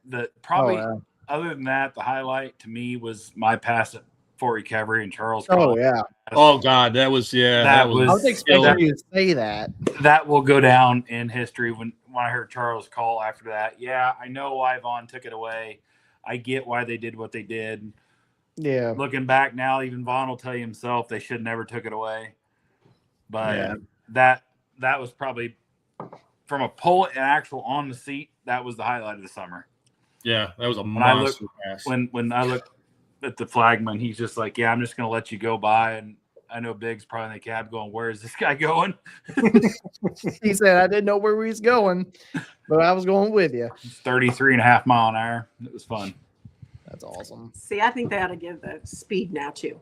that probably yeah. other than that, the highlight to me was my pass at Fort Recovery and Charles. Oh, Collins. yeah. Oh God, that was That was- I was expecting that- you to say that. That will go down in history when I heard Charles call after that. Yeah, I know why Vaughn took it away. I get why they did what they did. Yeah. Looking back now, even Vaughn will tell you himself they should never took it away. But Yeah. that was probably from a poll and actual on the seat. That was the highlight of the summer. Yeah, that was a When I look- monster pass. When I look at the flagman, he's just like, "Yeah, I'm just going to let you go by." And I know Big's probably in the cab going, "Where is this guy going?" He said, I didn't know where he was going, but I was going with you. It's 33.5 mile an hour. It was fun. That's awesome. See, I think they ought to give the speed now too.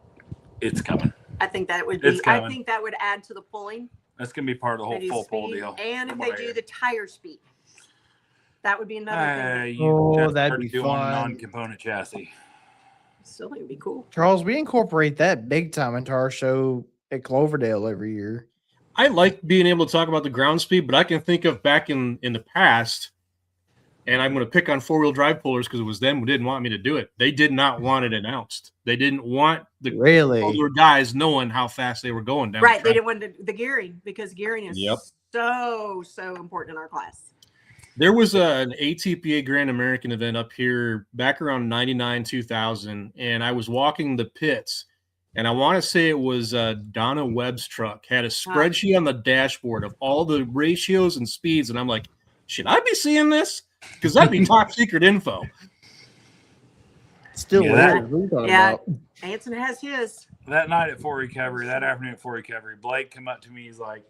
It's coming. I think that would It's be. I coming. think that would add to the pulling. That's going to be part of the They whole do full poll speed, deal. and if From they what I do hear. the tire speed, that would be another thing. You Oh, just that'd started be doing fun. non-component chassis. Still think it'd be cool. Charles, we incorporate that big time into our show at Cloverdale every year. I like being able to talk about the ground speed, but I can think of back in the past, and I'm going to pick on four-wheel drive pullers because it was them who didn't want me to do it. They did not want it announced. They didn't want the Really? older guys knowing how fast they were going down. Right, the they track. didn't want the gearing because gearing is Yep. so important in our class. There was an ATPA Grand American event up here back around 99, 2000, and I was walking the pits, and I want to say it was Donna Webb's truck, had a spreadsheet on the dashboard of all the ratios and speeds, and I'm like, should I be seeing this? Because that'd be top secret info. Still Yeah, weird. What are you talking Yeah. about? Anson has his. That night at Fort Recovery, that afternoon at Fort Recovery, Blake come up to me. He's like,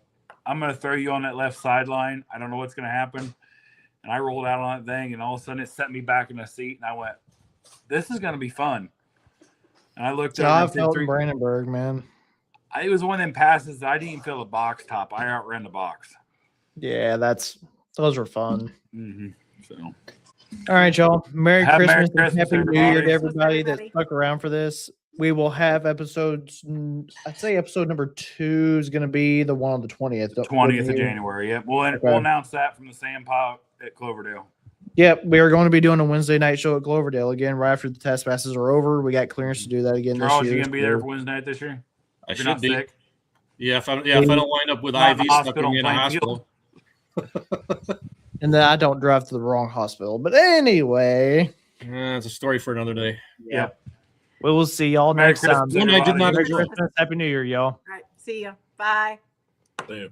"I'm going to throw you on that left sideline. I don't know what's going to happen." And I rolled out on that thing, and all of a sudden it set me back in the seat, and I went, "This is going to be fun." And I looked Yeah, I up and felt said, Brandenburg, man. it was one of them passes that I didn't even feel the box top. I outran the box. Yeah, those were fun. Mm-hmm. So All right, y'all. Merry Have Merry Christmas, and Christmas, Happy New Year to everybody. everybody that Everybody. stuck around for this. We will have episodes. I'd say episode number 2 is going to be the one on the 20th. 20th of January. Yep. We'll Okay. announce that from the sand pile at Cloverdale. Yep, we are going to be doing a Wednesday night show at Cloverdale again right after the test passes are over. We got clearance to do that again Charles, this you year. going to be there for Wednesday night this year? I If you're should not be. sick? Yeah, if I don't wind up with Not in the IV stuck hospital, in me in a playing hospital. And then I don't drive to the wrong hospital. But anyway, It's a story for another day. Yep. we will see y'all Merry next time. Christmas, One I did everybody. not Merry enjoy. Christmas, Happy New Year, y'all. All right, see ya. Bye. Damn.